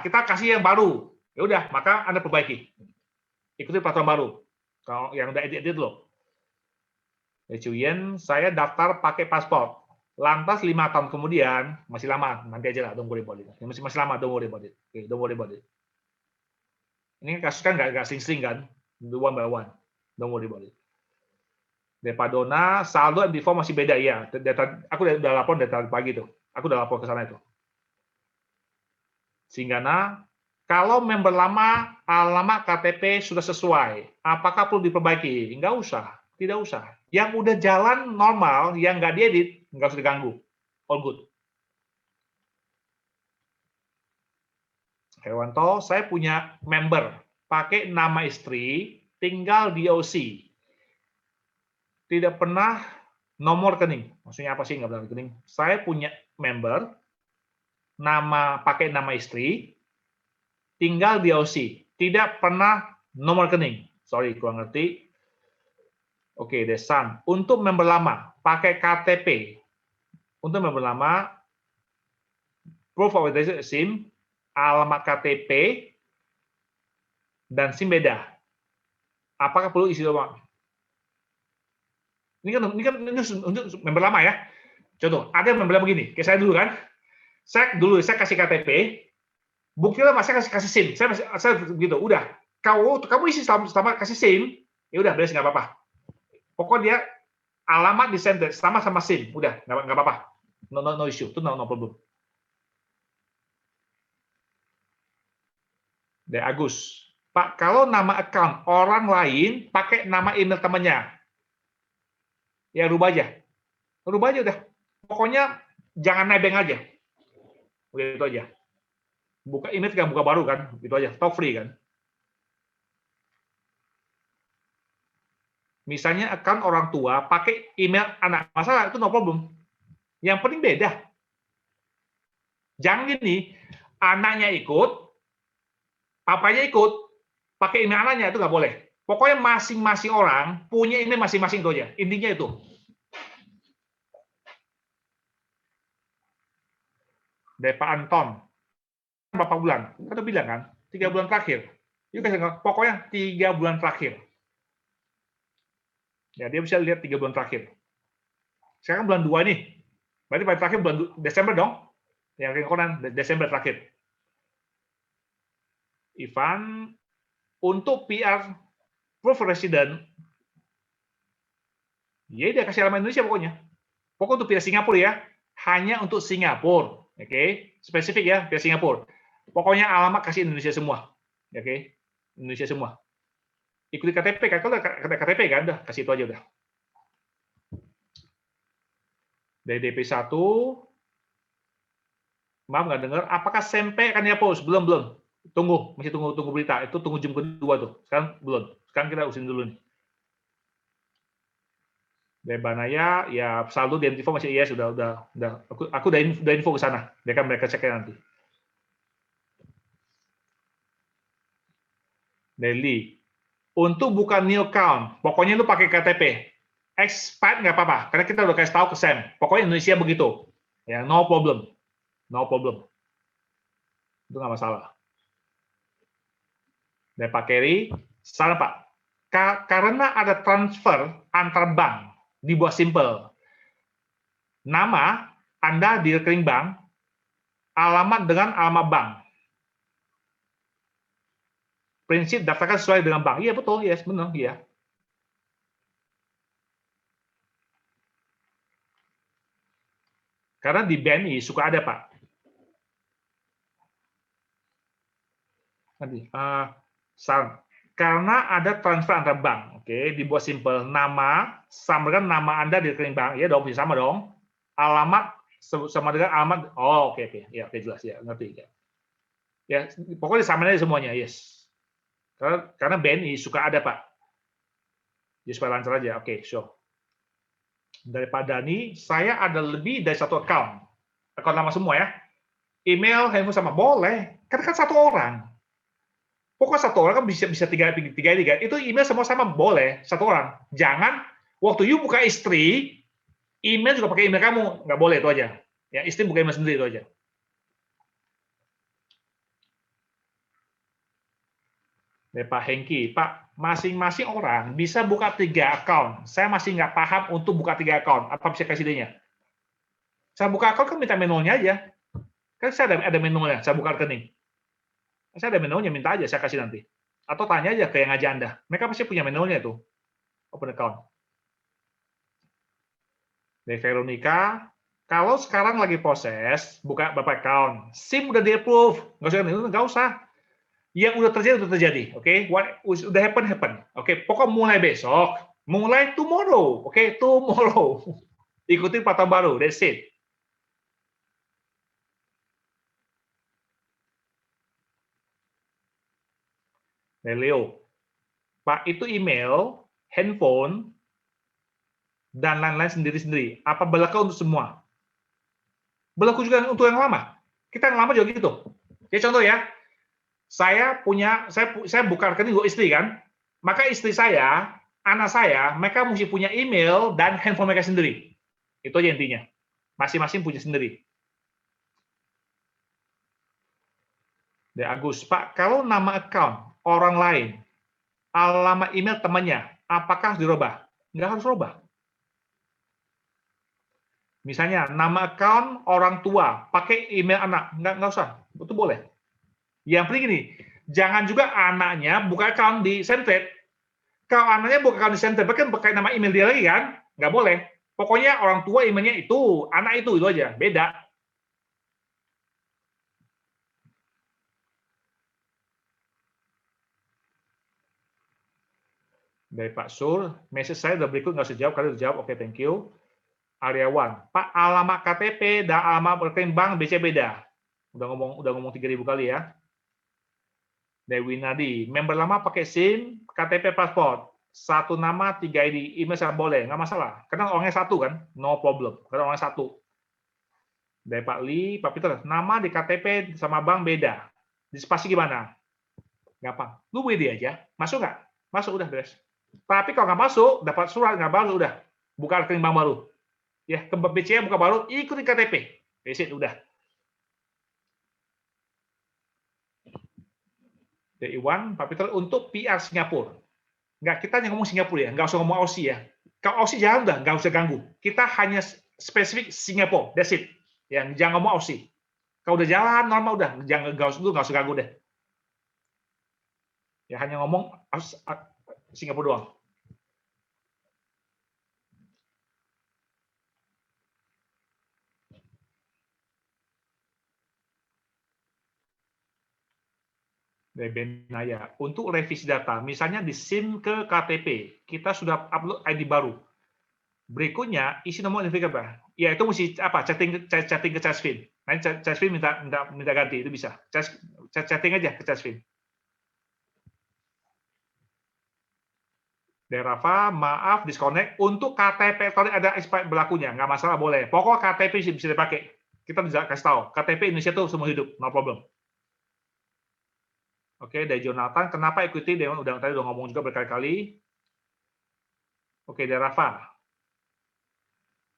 kita kasih yang baru, ya udah, maka Anda perbaiki, ikuti peraturan baru. Kalau yang udah edit loh. Cuyen, saya daftar pakai paspor. Lantas 5 tahun kemudian, masih lama, nanti aja lah, don't worry about it. Masih lama, don't worry about it. Okay, don't worry about it. Ini kasus kan nggak sering-sering kan, one by one. Don't worry about it. Depadona, saldo MD4 masih beda ya. Aku udah lapor data pagi tuh. Aku udah lapor ke sana itu. Singgana, kalau member lama, alamat KTP sudah sesuai, apakah perlu diperbaiki? Nggak usah, tidak usah. Yang udah jalan normal, yang nggak diedit, nggak usah diganggu. All good. Herwanto, saya punya member, pakai nama istri, tinggal di OC. Tidak pernah nomor rekening. Maksudnya apa sih nggak pernah rekening? Saya punya member, pakai nama istri, tinggal di OC. Tidak pernah nomor rekening. Sorry, kurang ngerti. Oke, Desan. Untuk member lama, pakai KTP. Untuk member lama, proof of identity SIM, alamat KTP, dan SIM beda. Apakah perlu isi doang? Ini kan untuk member lama ya. Contoh, ada yang member lama begini. Kayak saya dulu kan. Saya kasih KTP, bukti lama saya kasih SIM. Saya begitu, udah. Kamu isi sama kasih SIM, ya udah beres, nggak apa-apa. Pokoknya dia alamat di sender sama SIM, udah nggak apa-apa. No issue, itu no problem. Dari Agus, Pak, kalau nama account orang lain pakai nama email temannya, ya rubah aja udah. Pokoknya jangan nebeng aja, udah itu aja. Buka email kan, buka baru kan, itu aja, talk free kan. Misalnya account orang tua pakai email anak, masalah itu no problem. Yang penting beda. Jangan gini, anaknya ikut, papanya ikut, pakai email anaknya, itu nggak boleh. Pokoknya masing-masing orang punya email masing-masing itu aja. Intinya itu. Dari Pak Anton, berapa bulan? Kita bilang kan, 3 bulan terakhir. Pokoknya 3 bulan terakhir. Ya, dia bisa lihat 3 bulan terakhir. Sekarang bulan 2 nih. Berarti paling terakhir bulan Desember dong. Yang koran Desember terakhir. Ivan, untuk PR proof resident, ya dia kasih alamat Indonesia pokoknya. Pokoknya untuk PR Singapura ya, hanya untuk Singapura. Oke, spesifik ya, PR Singapura. Pokoknya alamat kasih Indonesia semua. Oke, Indonesia semua. Ikuti KTP kan, kalau KTP kan, udah kasih itu aja udah. Dari DP1, maaf nggak dengar, apakah sampai akan dihapus? Belum. Masih tunggu berita. Itu tunggu jam kedua tuh. Sekarang belum. Sekarang kita usin dulu nih. Dari Banaya, ya saldo di MT4 masih iya, sudah. Aku udah info ke sana. Mereka ceknya nanti. Daily. Untuk buka new account, pokoknya lu pakai KTP. Expired nggak apa-apa, karena kita udah kasih tahu ke Sam. Pokoknya Indonesia begitu. Ya, no problem. Itu nggak masalah. Dan Pak Kerry, salah Pak. Karena ada transfer antar bank, dibuat simple. Nama Anda di rekening bank, alamat dengan alamat bank. Prinsip daftarkan sesuai dengan bank. Iya betul, yes, benar, iya. Karena di BNI suka ada Pak. Nanti, Karena ada transfer antar bank. Oke, dibuat simple. Nama sama dengan nama Anda di rekening bank. Ya dong, bisa sama dong. Alamat sama dengan alamat. Oh, oke. Ya, oke, jelas ya, ngerti ya. Ya, pokoknya samain aja semuanya, yes. Karena BNI suka ada, Pak. Jadi supaya lancar aja. Oke, so. Daripada nih, saya ada lebih dari satu account. Account nama semua ya. Email, handphone sama boleh. Karena kan satu orang. Pokoknya satu orang kan bisa tiga kan. Itu email semua sama boleh satu orang. Jangan waktu you buka istri, email juga pakai email kamu, nggak boleh itu aja. Ya istri buka email sendiri itu aja. Pak Hengki, Pak, masing-masing orang bisa buka 3 account. Saya masih nggak paham untuk buka 3 account. Apa bisa kasih idenya? Saya buka account kan minta manualnya aja. Kan saya ada manualnya, saya buka rekening. Saya ada manualnya, minta aja, saya kasih nanti. Atau tanya aja ke yang ngajak Anda. Mereka pasti punya manualnya itu. Open account. Dari Veronica, kalau sekarang lagi proses, buka Bapak account. SIM udah di-approve. Nggak usah. Yang udah terjadi. Oke? What udah happen. Oke, pokok mulai besok. Mulai tomorrow. Oke? Tomorrow. Ikutin patah baru. That's it. Leo, Pak, itu email, handphone, dan lain-lain sendiri-sendiri. Apa berlaku untuk semua? Berlaku juga untuk yang lama. Kita yang lama juga gitu. Jadi contoh ya, saya buka rekening untuk istri kan, maka istri saya, anak saya, mereka mesti punya email dan handphone mereka sendiri. Itu aja intinya. Masing-masing punya sendiri. Dari Agus, Pak, kalau nama account orang lain, alamat email temannya, apakah harus dirubah? Nggak harus rubah. Misalnya, nama account orang tua, pakai email anak. Nggak usah. Itu boleh. Yang penting ini, jangan juga anaknya buka account di Centred. Kalau anaknya buka account di Centred, kan pakai nama email dia lagi kan? Nggak boleh. Pokoknya orang tua emailnya itu, anak itu aja. Beda. Dari Pak Sur, message saya udah berikut, nggak usah jawab, kalian udah jawab, oke, thank you. Aryawan, Pak, alamat KTP dan alamat rekening bank BC beda. Udah ngomong 3.000 kali ya. Dewi Nadi, member lama pakai SIM, KTP, paspor, satu nama, 3 ID, email saya boleh, nggak masalah. Karena orangnya satu kan, no problem. Karena orangnya satu. Dari Pak Lee, Pak Peter, nama di KTP sama bank beda. Di spasi gimana? Gampang. Lu WD aja, masuk nggak? Masuk, udah beres. Tapi kalau nggak masuk, dapat surat nggak baru, udah. Buka rekening bank baru. Ya, ke BCA buka baru, ikuti KTP. Visit, udah. Dari Iwan, Pak Peter, untuk PR Singapura. Nggak, kita hanya ngomong Singapura ya, nggak usah ngomong Aussie ya. Kalau Aussie jangan udah, nggak usah ganggu. Kita hanya spesifik Singapura, that's it. Ya, jangan ngomong Aussie. Kalau udah jalan normal udah, nggak usah ganggu deh. Ya hanya ngomong Singapura doang. Dari Benaya, untuk revisi data, misalnya di SIM ke KTP, kita sudah upload ID baru. Berikutnya isi nomor identifikasi. Ya itu mesti apa? Chatting ke Chasvin. Nanti Chasvin minta ganti, itu bisa. Chatting aja ke Chasvin. Dari Rafa, maaf disconnect. Untuk KTP elektronik ada expired berlakunya, nggak masalah boleh. Pokok KTP bisa dipakai. Kita bisa kasih tahu. KTP Indonesia itu semua hidup, no problem. Oke, dari Jonathan, kenapa ikuti? Dia tadi udah ngomong juga berkali-kali. Oke, dari Rafa.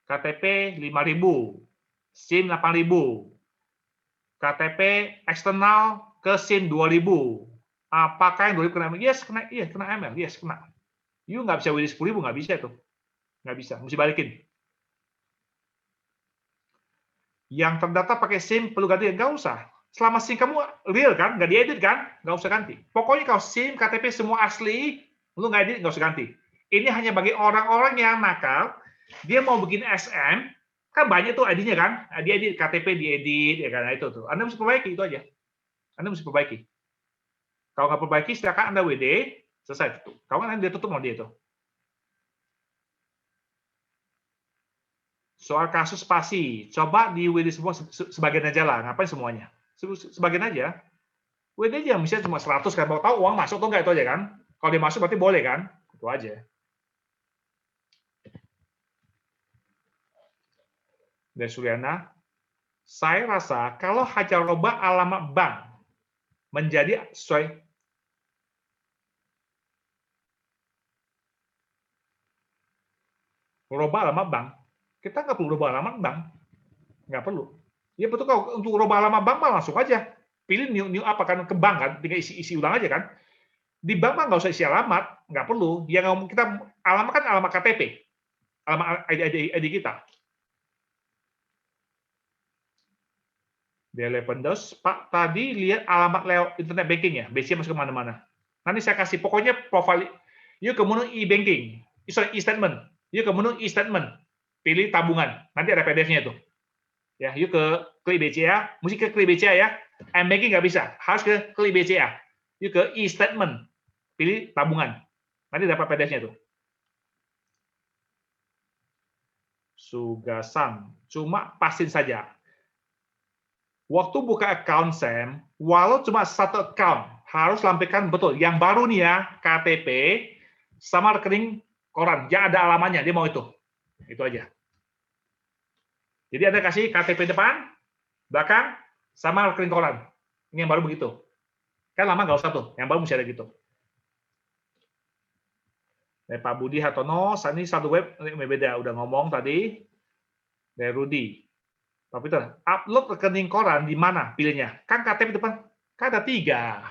KTP 5.000, SIM 8.000, KTP eksternal ke SIM 2.000. Apakah yang 2.000 kena ML? Yes, kena ML. Yes, kena. You nggak bisa WD 10.000, nggak bisa itu. Nggak bisa, mesti balikin. Yang terdata pakai SIM perlu ganti? Nggak usah. Selama SIM kamu real kan, nggak diedit kan, nggak usah ganti. Pokoknya kalau SIM, KTP semua asli, lu nggak edit, nggak usah ganti. Ini hanya bagi orang-orang yang nakal, dia mau bikin SM, kan banyak tuh ID-nya kan, dia edit, KTP diedit, ya kan, itu tuh. Anda mesti perbaiki, itu aja. Anda mesti perbaiki. Kalau nggak perbaiki, silakan Anda WD, Selesai. Kawan dia tutup mau dia itu. Soal kasus spasi, coba di WD semua sebagian aja lah. Ngapain semuanya? Sebagian aja. WD aja misalnya cuma 100 kan. Mau tahu uang masuk atau enggak itu aja kan. Kalau dia masuk berarti boleh kan. Itu aja. Dari Suryana, saya rasa kalau hanya robah alamat bank menjadi sesuai robah alamat bank, kita nggak perlu robah alamat bank, nggak perlu. Ya betul, kalau untuk robah alamat bank mah langsung aja pilih new apa kan ke bank kan, tinggal isi ulang aja kan. Di bank mah nggak usah isi alamat, nggak perlu. Yang kita alamat kan alamat KTP, alamat ID kita. Delependos, Pak tadi lihat alamat lewat internet banking ya, BC masuk kemana-mana. Nanti saya kasih pokoknya profile, yuk ke menu e-banking, sorry e-statement, yuk ke menu e-statement, pilih tabungan, nanti ada PDF-nya itu. Ya, yuk ke klik BCA, mesti ke klik BCA ya. M-banking nggak bisa, harus ke klik BCA. Yuk ke e-statement, pilih tabungan, nanti dapat PDF-nya itu. Sugasan, cuma pastiin saja. Waktu buka account Sam, walau cuma satu account, harus lampirkan betul. Yang baru nih ya, KTP sama rekening koran. Ya ada alamannya, dia mau itu. Itu aja. Jadi Anda kasih KTP depan, belakang, sama rekening koran. Ini yang baru begitu. Kan lama nggak usah tuh, yang baru mesti ada gitu. Dari Pak Budi Hartono, saat ini satu web, ini beda, udah ngomong tadi. Dari Rudi. Pak Peter, upload rekening koran di mana pilihnya? Kan KTP depan, kan ada 3.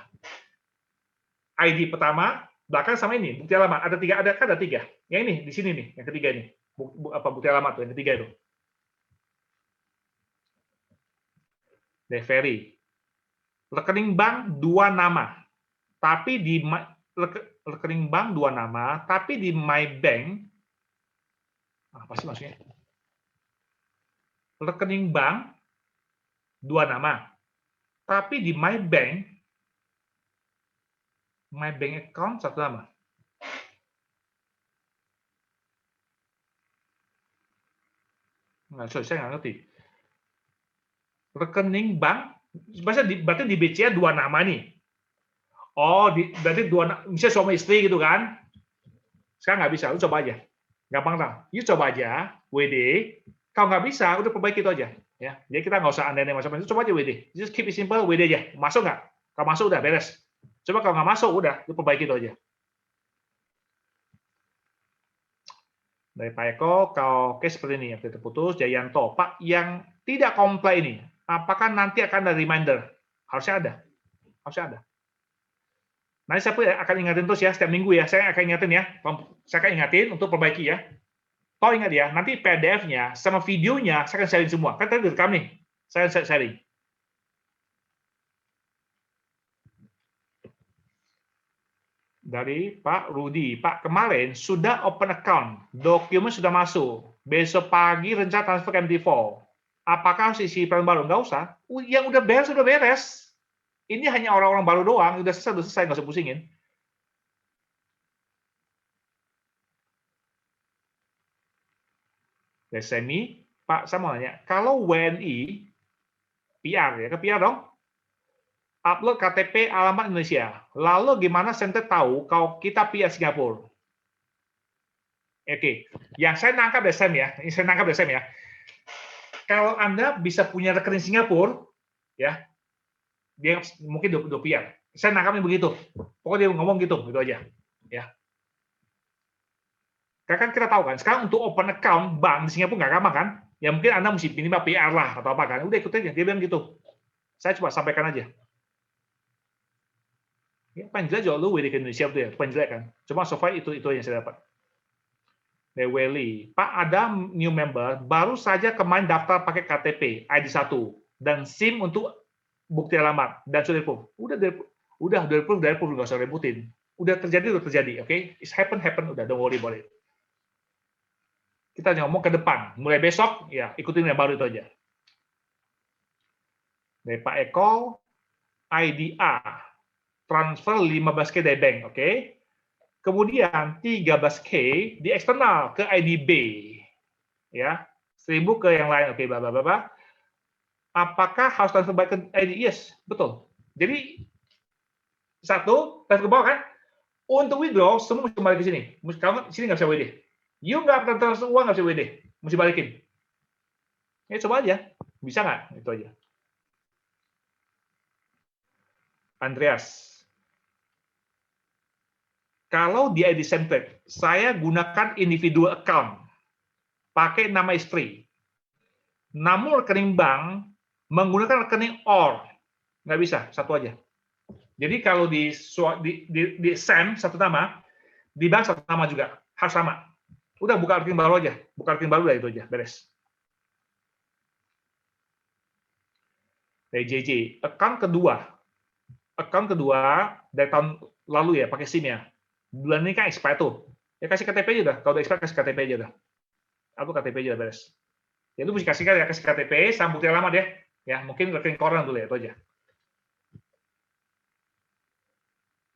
ID pertama, belakang sama ini, bukti alamat. Ada 3, kan ada 3. Yang ini, di sini nih, yang ketiga ini. Bukti alamat tuh, yang ketiga itu. Ferry. Rekening bank 2 nama. Tapi di rekening bank 2 nama, tapi di My Bank, apa sih maksudnya? Rekening bank 2 nama. Tapi di My Bank account 1 nama. Nggak, saya nggak ngerti. Rekening bank, berarti di BCA 2 nama nih. Oh, berarti 2, misalnya suami istri gitu kan. Sekarang nggak bisa, lu coba aja. Gampang lah. You coba aja, WD. Kalau nggak bisa, udah perbaiki itu aja. Ya, jadi kita nggak usah aneh-aneh macam-macam. Coba aja WD. Just keep it simple, WD aja. Masuk nggak? Kalau masuk udah beres. Coba kalau nggak masuk, udah, lu perbaiki itu aja. Dari Pak Eko, kalau case seperti ini, yang terputus, Jayanto. Pak, yang tidak komplain ini, apakah nanti akan ada reminder? Harusnya ada. Harusnya ada. Nanti saya akan ingatin terus ya, setiap minggu ya. Saya akan ingatin ya. Saya akan ingatin untuk perbaiki ya. Toh ingat ya, nanti PDF-nya sama videonya saya akan sharing semua. Kan tadi direkam nih. Saya akan sharing. Dari Pak Rudi. Pak, kemarin sudah open account. Dokumen sudah masuk. Besok pagi rencana transfer ke MT4. Apakah harus isi plan baru? Nggak usah. Yang udah beres, sudah beres. Ini hanya orang-orang baru doang. Udah selesai, nggak usah pusingin. Semi, Pak, saya mau nanya, kalau WNI, PR ya, ke PR dong, upload KTP alamat Indonesia. Lalu gimana center tahu kalau kita PR Singapura? Oke, yang saya nangkap dari Sam ya, ini saya nangkap dari Sam ya. Kalau Anda bisa punya rekening Singapura, ya, dia mungkin 22 PR. Saya nangkapnya begitu. Pokoknya dia ngomong gitu, gitu aja. Ya. Karena kan kita tahu kan, sekarang untuk open account bank di Singapura nggak gampang kan? Ya mungkin Anda mesti minimal PR lah atau apa kan? Udah ikut aja, dia bilang gitu. Saya coba sampaikan aja. Ya, paling jelek juga lu WD ke Indonesia tuh ya, paling jelek kan. Cuma so far itu yang saya dapat. Deweli, Pak ada new member, baru saja kemarin daftar pakai KTP, ID 1, dan SIM untuk bukti alamat, dan sudah di-approve. Udah di-approve, nggak usah rebutin. Udah terjadi, oke? Okay? It's happen, udah, don't worry about it. Kita ngomong ke depan, mulai besok, ya ikutin yang baru itu aja. Dari Pak Eko, IDA, transfer 15K dari bank, oke? Okay? Kemudian 13K di eksternal ke ID B. Ya, 1000 ke yang lain. Oke, Bapak. Apakah harus transfer back ke ID? Yes, betul. Jadi satu, transfer ke bawah kan? Untuk withdraw, semua mesti balik ke sini. Kamu sini nggak bisa WD. You nggak pernah transfer uang, nggak bisa WD. Mesti balikin. Ya, coba aja. Bisa nggak? Itu aja. Andreas. Kalau di ID Semtrade, saya gunakan individual account. Pakai nama istri. Namun rekening bank menggunakan rekening OR. Nggak bisa, satu aja. Jadi kalau di SEM satu nama, di bank satu nama juga. Harus sama. Udah buka rekening baru aja. Buka rekening baru, udah itu aja. Beres. Dari JJ. Account kedua dari tahun lalu ya, pakai SIM ya. Bulan ini kan expired tuh. Ya kasih KTP aja udah. Kalau udah expired, kasih KTP aja udah. Aku KTP aja beres. Ya lu mesti kasih KTP sama bukti alamat ya. Ya, mungkin rekening koran dulu ya, itu aja.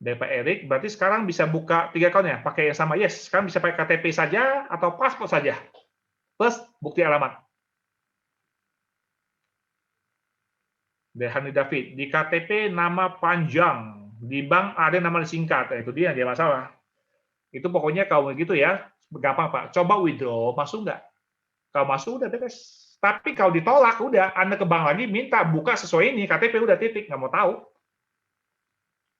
Dari Pak Erik, berarti sekarang bisa buka 3 account ya, pakai yang sama. Yes, sekarang bisa pakai KTP saja atau paspor saja. Plus bukti alamat. Dari Hani David, di KTP nama panjang, di bank ada nama disingkat. Itu dia masalah. Itu pokoknya kalau begitu ya, gampang Pak. Coba withdraw, masuk nggak? Kalau masuk udah beres. Tapi kalau ditolak, udah Anda ke bank lagi minta buka sesuai ini, KTP udah titik, nggak mau tahu.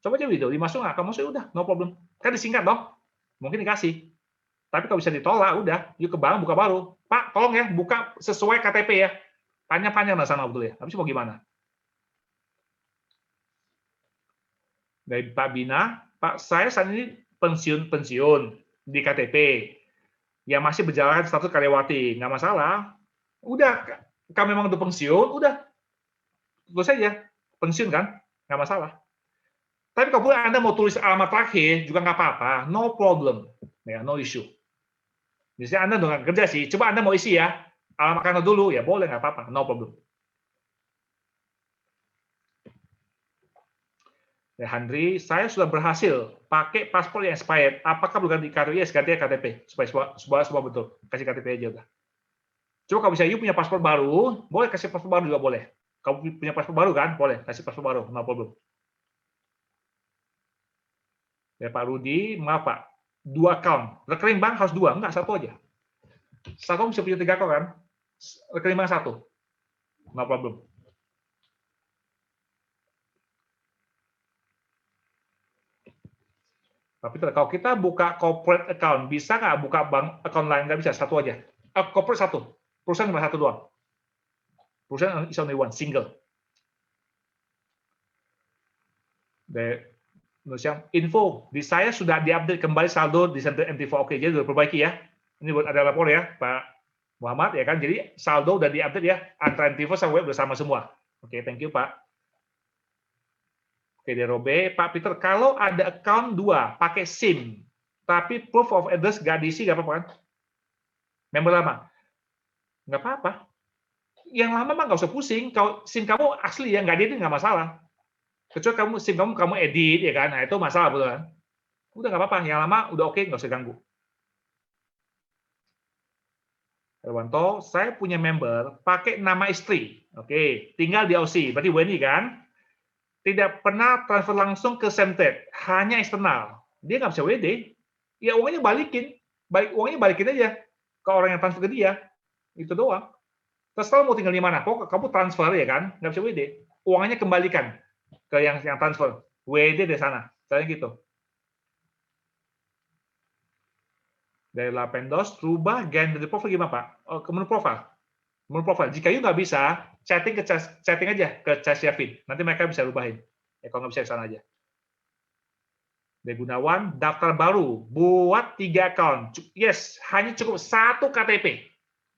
Coba aja withdraw, dimasuk nggak? Kalau masuk udah, no problem. Kan disingkat dong, mungkin dikasih. Tapi kalau bisa ditolak, udah, yuk ke bank buka baru. Pak, tolong ya, buka sesuai KTP ya. Panjang-panjang lah sana betul ya. Habis mau gimana? Dari Pak Bina, Pak, saya saat ini pensiun di KTP. Yang masih berjalan status karyawati, nggak masalah. Udah, kalau memang udah pensiun, udah. Terus saja, pensiun kan, nggak masalah. Tapi kalau Anda mau tulis alamat terakhir, juga nggak apa-apa, no problem. Ya, no issue. Misalnya Anda udah nggak kerja sih, coba Anda mau isi ya, alamat Anda dulu, ya boleh, nggak apa-apa, no problem. Ya, Handri, saya sudah berhasil pakai paspor yang expired. Apakah bukan di kartu? Yes, ganti KTP supaya semua betul. Kasih KTP aja udah. Coba kalau bisa, you punya paspor baru, boleh kasih paspor baru juga boleh. Kamu punya paspor baru kan? Boleh kasih paspor baru, no problem. Ya Pak Rudi, maaf Pak, 2 account. Rekening bank harus 2, enggak, 1 aja. Satu bisa punya 3 account kan? Rekening bank 1, no problem. Tapi kalau kita buka corporate account, bisa nggak buka bank account lain? Nggak bisa, 1 aja. Corporate 1, perusahaan cuma 1 doang. Perusahaan is only one, single. Info, di saya sudah diupdate kembali saldo di center MT4. Oke, jadi sudah perbaiki ya. Ini buat ada lapor ya, Pak Muhammad ya kan. Jadi saldo udah diupdate ya, antara MT4 sama web bersama semua. Oke, thank you Pak. Oke, Robe, Pak Peter, kalau ada account 2 pakai SIM, tapi proof of address nggak diisi, nggak apa-apa kan? Member lama, nggak apa-apa. Yang lama mah nggak usah pusing. Kalau SIM kamu asli ya, nggak diedit nggak masalah. Kecuali SIM kamu edit ya kan, nah itu masalah betul kan? Udah nggak apa-apa, yang lama udah oke, nggak usah ganggu. Herwanto, saya punya member pakai nama istri, oke, tinggal di Aussie, berarti WNI kan? Tidak pernah transfer langsung ke Semtrade, hanya eksternal. Dia nggak bisa WD, ya uangnya uangnya balikin aja ke orang yang transfer ke dia, itu doang. Terserah mau tinggal di mana, kok kamu transfer ya kan, nggak bisa WD, uangnya kembalikan ke yang transfer, WD di sana, saya gitu. Dari Lapendos, rubah dari profil gimana Pak? Ke menu profil. Menu profil. Jika you nggak bisa, chatting aja ke Chat Yavin. Nanti mereka bisa rubahin. Ya kalau nggak bisa, sana aja. Dari Gunawan, daftar baru, buat 3 account. Yes, hanya cukup 1 KTP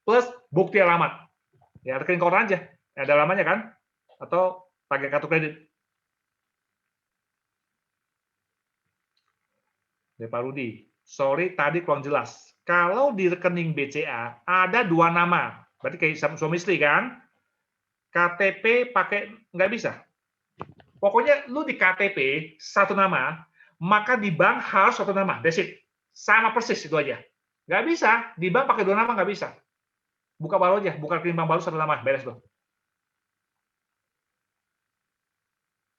plus bukti alamat. Ya, rekening koran aja. Ya, ada alamatnya kan? Atau pakai kartu kredit. Dari Pak Rudi, sorry tadi kurang jelas. Kalau di rekening BCA ada 2 nama, berarti kayak suami istri kan? KTP pakai nggak bisa. Pokoknya lu di KTP 1 nama, maka di bank harus satu nama. That's it. Sama persis itu aja. Nggak bisa. Di bank pakai 2 nama nggak bisa. Buka baru aja. Buka rekening bank baru satu nama. Beres tuh.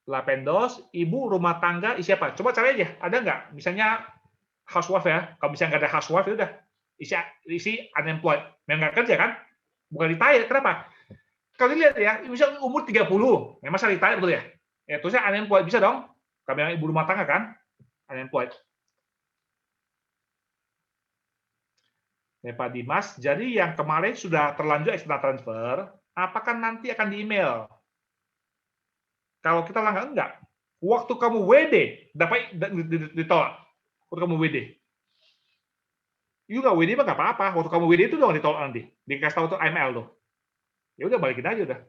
Lapendos, ibu rumah tangga isi apa? Coba cari aja. Ada nggak? Misalnya housewife ya. Kalau misalnya nggak ada housewife, ya udah. Isi unemployed. Memang nggak kerja kan? Bukan retire. Kenapa? Kalau dilihat ya, misalnya umur 30. Memang saya retire betul ya? Ya, terusnya unemployed. Bisa dong. Kami ibu rumah tangga kan? Unemployed. Ya, Pak Dimas, jadi yang kemarin sudah terlanjur extra transfer, apakah nanti akan di email? Kalau kita langgar enggak. Waktu kamu WD, dapat ditolak. Waktu kamu WD. Juga WD mah nggak apa-apa. Waktu kamu WD itu dong ditolak nanti. Dikasih tahu tuh AML tuh. Ya udah balikin aja udah.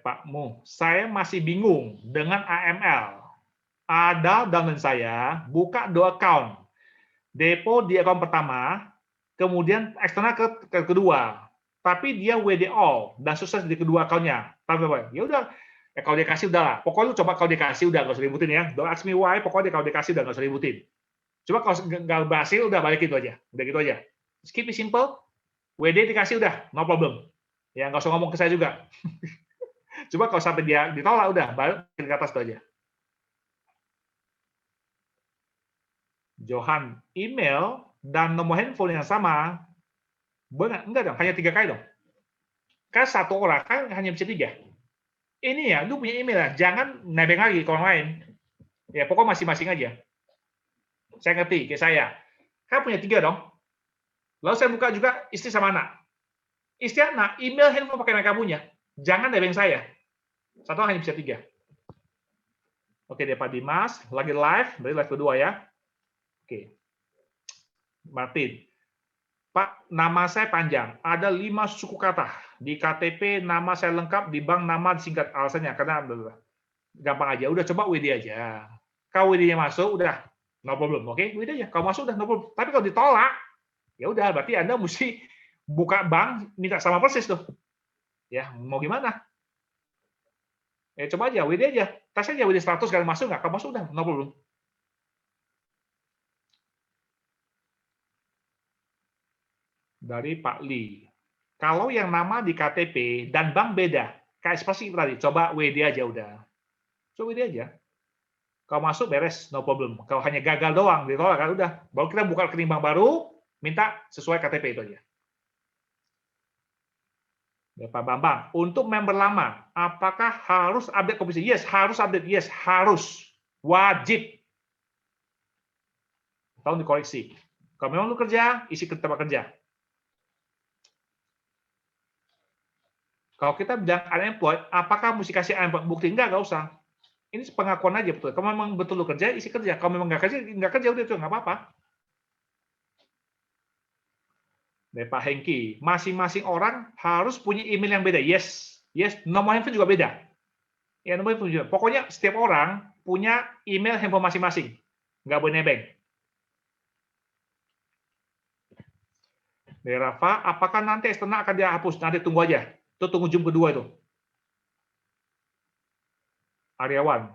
Pakmu, saya masih bingung dengan AML. Ada downline saya buka 2 account. Depo di account pertama, kemudian eksternal ke kedua. Tapi dia WD all dan sukses di kedua account-nya. Ya udah, ya kalau dia kasih udah lah. Pokoknya lu coba kalau dia kasih udah nggak usah ributin ya. Don't ask me why, pokoknya kalau dia kasih udah nggak usah ributin. Coba kalau nggak berhasil udah balik itu aja. Udah gitu aja. Keep it simple. WD dikasih udah, no problem. Ya nggak usah ngomong ke saya juga. Coba kalau sampai dia ditolak udah, balik ke atas itu aja. Johan, email dan nomor handphone yang sama, benar, enggak dong, hanya 3 kali dong. Kan satu orang kan hanya bisa 3. Ini ya, lu punya email ya, jangan nebeng lagi ke orang lain. Ya, pokoknya masing-masing aja. Saya ngerti, kayak saya. Kan punya 3 dong. Lalu saya buka juga istri sama anak. Istri anak, email handphone pakai mereka punya. Jangan nebeng saya. Satu hanya bisa 3. Oke, deh Pak Dimas, lagi live, berarti live kedua ya. Oke. Martin. Pak, nama saya panjang. Ada 5 suku kata. Di KTP nama saya lengkap, di bank nama disingkat. Alasannya karena gampang aja. Udah coba WD aja. Kalau WD-nya masuk, udah no problem. Oke, WD aja. Kalau masuk udah no problem. Tapi kalau ditolak, ya udah berarti Anda mesti buka bank minta sama persis tuh. Ya, mau gimana? Ya coba aja WD aja. Tes aja WD 100 kali masuk nggak? Kalau masuk udah no problem. Dari Pak Lee. Kalau yang nama di KTP dan bank beda, kayak seperti tadi, coba WD aja udah. Coba WD aja. Kalau masuk beres, no problem. Kalau hanya gagal doang, ditolak kan udah. Baru kita buka rekening bank baru, minta sesuai KTP itu aja. Ya, Pak Bambang, untuk member lama, apakah harus update komisi? Yes, harus update. Yes, harus. Wajib. Tahun dikoreksi. Kalau memang lu kerja, isi ke tempat kerja. Kalau kita bilang unemployed, apakah mesti kasih unemployed bukti? Enggak usah. Ini pengakuan aja betul. Kalau memang betul lu kerja, isi kerja. Kalau memang nggak kerja udah itu nggak apa-apa. Dari Pak Hengki, masing-masing orang harus punya email yang beda. Yes, yes. Nomor handphone juga beda. Ya, nomor handphone juga. Pokoknya setiap orang punya email handphone masing-masing. Nggak boleh nebeng. Dari Rafa, apakah nanti eksternal akan dihapus? Nanti tunggu aja. Itu tunggu Zoom kedua itu. Aryawan,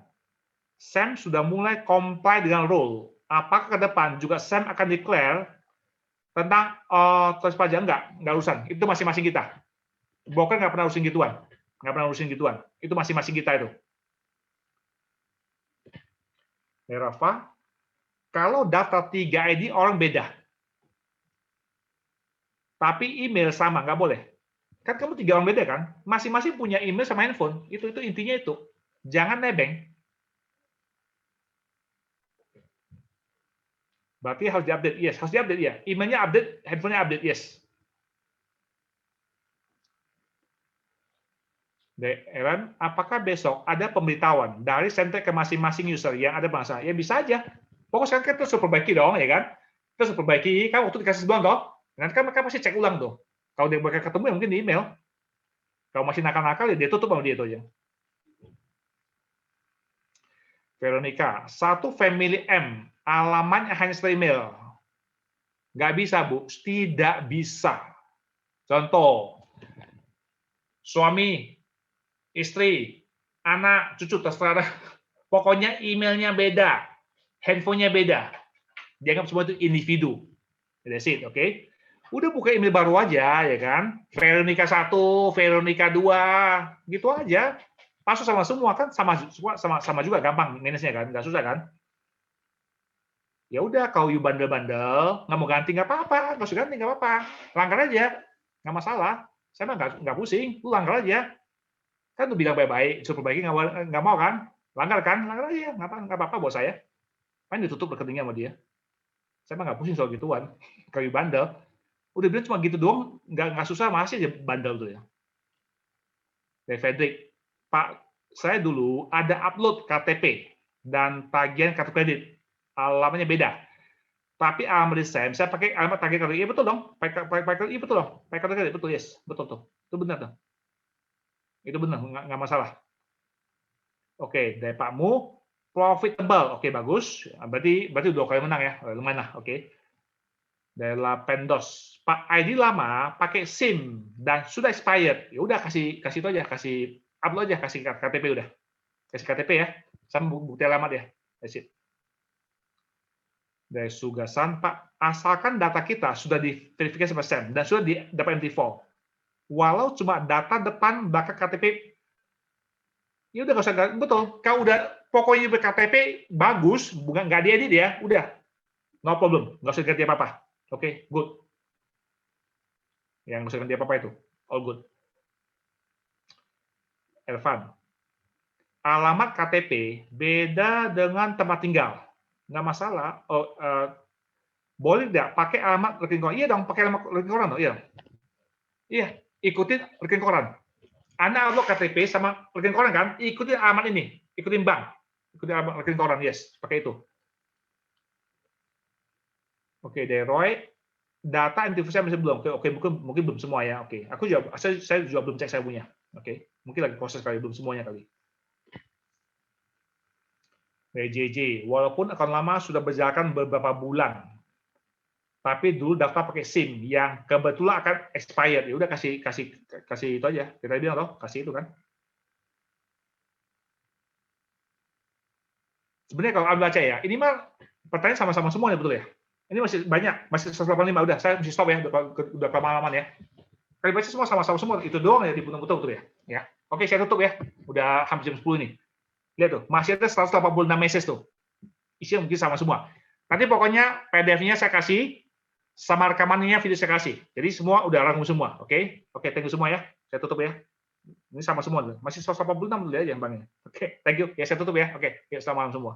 Sam sudah mulai comply dengan rule. Apakah ke depan juga Sam akan declare tentang tulis pajak? Enggak urusan. Itu masing-masing kita. Broker nggak pernah urusin gituan. Nggak pernah urusin gituan. Itu masing-masing kita itu. Dari Rafa, kalau daftar 3 ID orang beda. Tapi email sama, nggak boleh. Kan kamu 3 orang beda kan? Masing-masing punya email sama handphone. Itu intinya itu. Jangan nebeng. Berarti harus diupdate. Yes, harus diupdate ya. Emailnya update, handphonenya update. Yes. Aaron, apakah besok ada pemberitahuan dari center ke masing-masing user yang ada masalah? Ya bisa aja. Pokoknya sekarang kita harus perbaiki dong, ya kan? Kita harus perbaiki. Kan waktu dikasih sebulan dong. Nanti kan mereka pasti cek ulang tuh. Kalau mereka ketemu ya mungkin di email. Kalau masih nakal-nakal ya dia tutup sama dia itu aja. Veronica, satu family M, alamannya hanya setelah email. Nggak bisa, Bu. Tidak bisa. Contoh, suami, istri, anak, cucu, terserah. Pokoknya emailnya beda, handphonenya beda. Dianggap semua itu individu. That's it, oke? Udah buka email baru aja, ya kan? Veronica 1, Veronica 2, gitu aja. Masuk sama semua kan, sama juga gampang manage-nya kan, nggak susah kan? Ya udah, kalau you bandel-bandel, nggak mau ganti nggak apa-apa, nggak usah ganti nggak apa-apa, langgar aja, nggak masalah. Saya mah nggak pusing, lu langgar aja. Kan lu bilang baik-baik, suruh perbaiki nggak mau kan? Langgar kan? Langgar aja, nggak apa-apa buat saya. Kan ditutup rekeningnya sama dia. Saya mah nggak pusing soal gituan. Kalau you bandel, udah bilang cuma gitu doang, nggak susah, masih aja bandel tuh ya. Dari Fredrik, Pak, saya dulu ada upload KTP dan tagihan kartu kredit. Alamatnya beda. Tapi alamat saya pakai alamat tagihan kartu kredit. Iya betul dong. Iya betul dong. Pakai kartu kredit, betul, yes. Betul tuh. Itu benar tuh. Itu benar, nggak masalah. Oke, dari Pakmu, profitable. Oke, bagus. Berarti 2 kali menang ya. Lumayan lah, oke. Dari Lapendos, Pak ID lama pakai SIM dan sudah expired. Ya udah kasih itu aja, kasih upload aja, kasih KTP udah. Kasih KTP ya, sama bukti alamat ya. That's it. Dari Sugasan, Pak, asalkan data kita sudah diverifikasi persen dan sudah dapat MT4. Walau cuma data depan belakang KTP, ya udah nggak usah, betul. Kalau udah pokoknya KTP bagus, bukan nggak diedit ya, udah, no problem, nggak usah ganti apa-apa. Oke, good. Yang nggak usah ganti apa-apa itu, all good. Elvan, alamat KTP beda dengan tempat tinggal, nggak masalah. Boleh tidak pakai alamat rekening koran? Iya dong, pakai alamat rekening koran dong. Iya, iya, ikutin rekening koran. Anda upload KTP sama rekening koran kan? Ikutin alamat ini, ikutin bank, ikutin alamat rekening koran, yes, pakai itu. Oke, dari Roy, data antivirusnya masih belum. Oke, mungkin belum semua ya. Oke, saya juga belum cek saya punya. Oke, mungkin lagi proses kali, belum semuanya kali. Dari JJ, walaupun akun lama sudah berjalan beberapa bulan, tapi dulu daftar pakai SIM yang kebetulan akan expired. Ya udah kasih itu aja. Kita bilang loh, kasih itu kan. Sebenarnya kalau Anda baca ya, ini mah pertanyaan sama-sama semua ya, betul ya. Ini masih banyak, masih 185. Udah, saya mesti stop ya, udah kemalaman ya. Kali baca semua sama-sama semua, itu doang ya diputung-putung betul ya. Ya. Oke, saya tutup ya. Udah hampir jam 10 nih. Lihat tuh, masih ada 186 message tuh. Isinya mungkin sama semua. Nanti pokoknya PDF-nya saya kasih, sama rekamannya video saya kasih. Jadi semua udah rangkum semua. Oke, thank you semua ya. Saya tutup ya. Ini sama semua. Masih 186 dulu aja yang Bang. Oke, thank you. Ya saya tutup ya. Oke, selamat malam semua.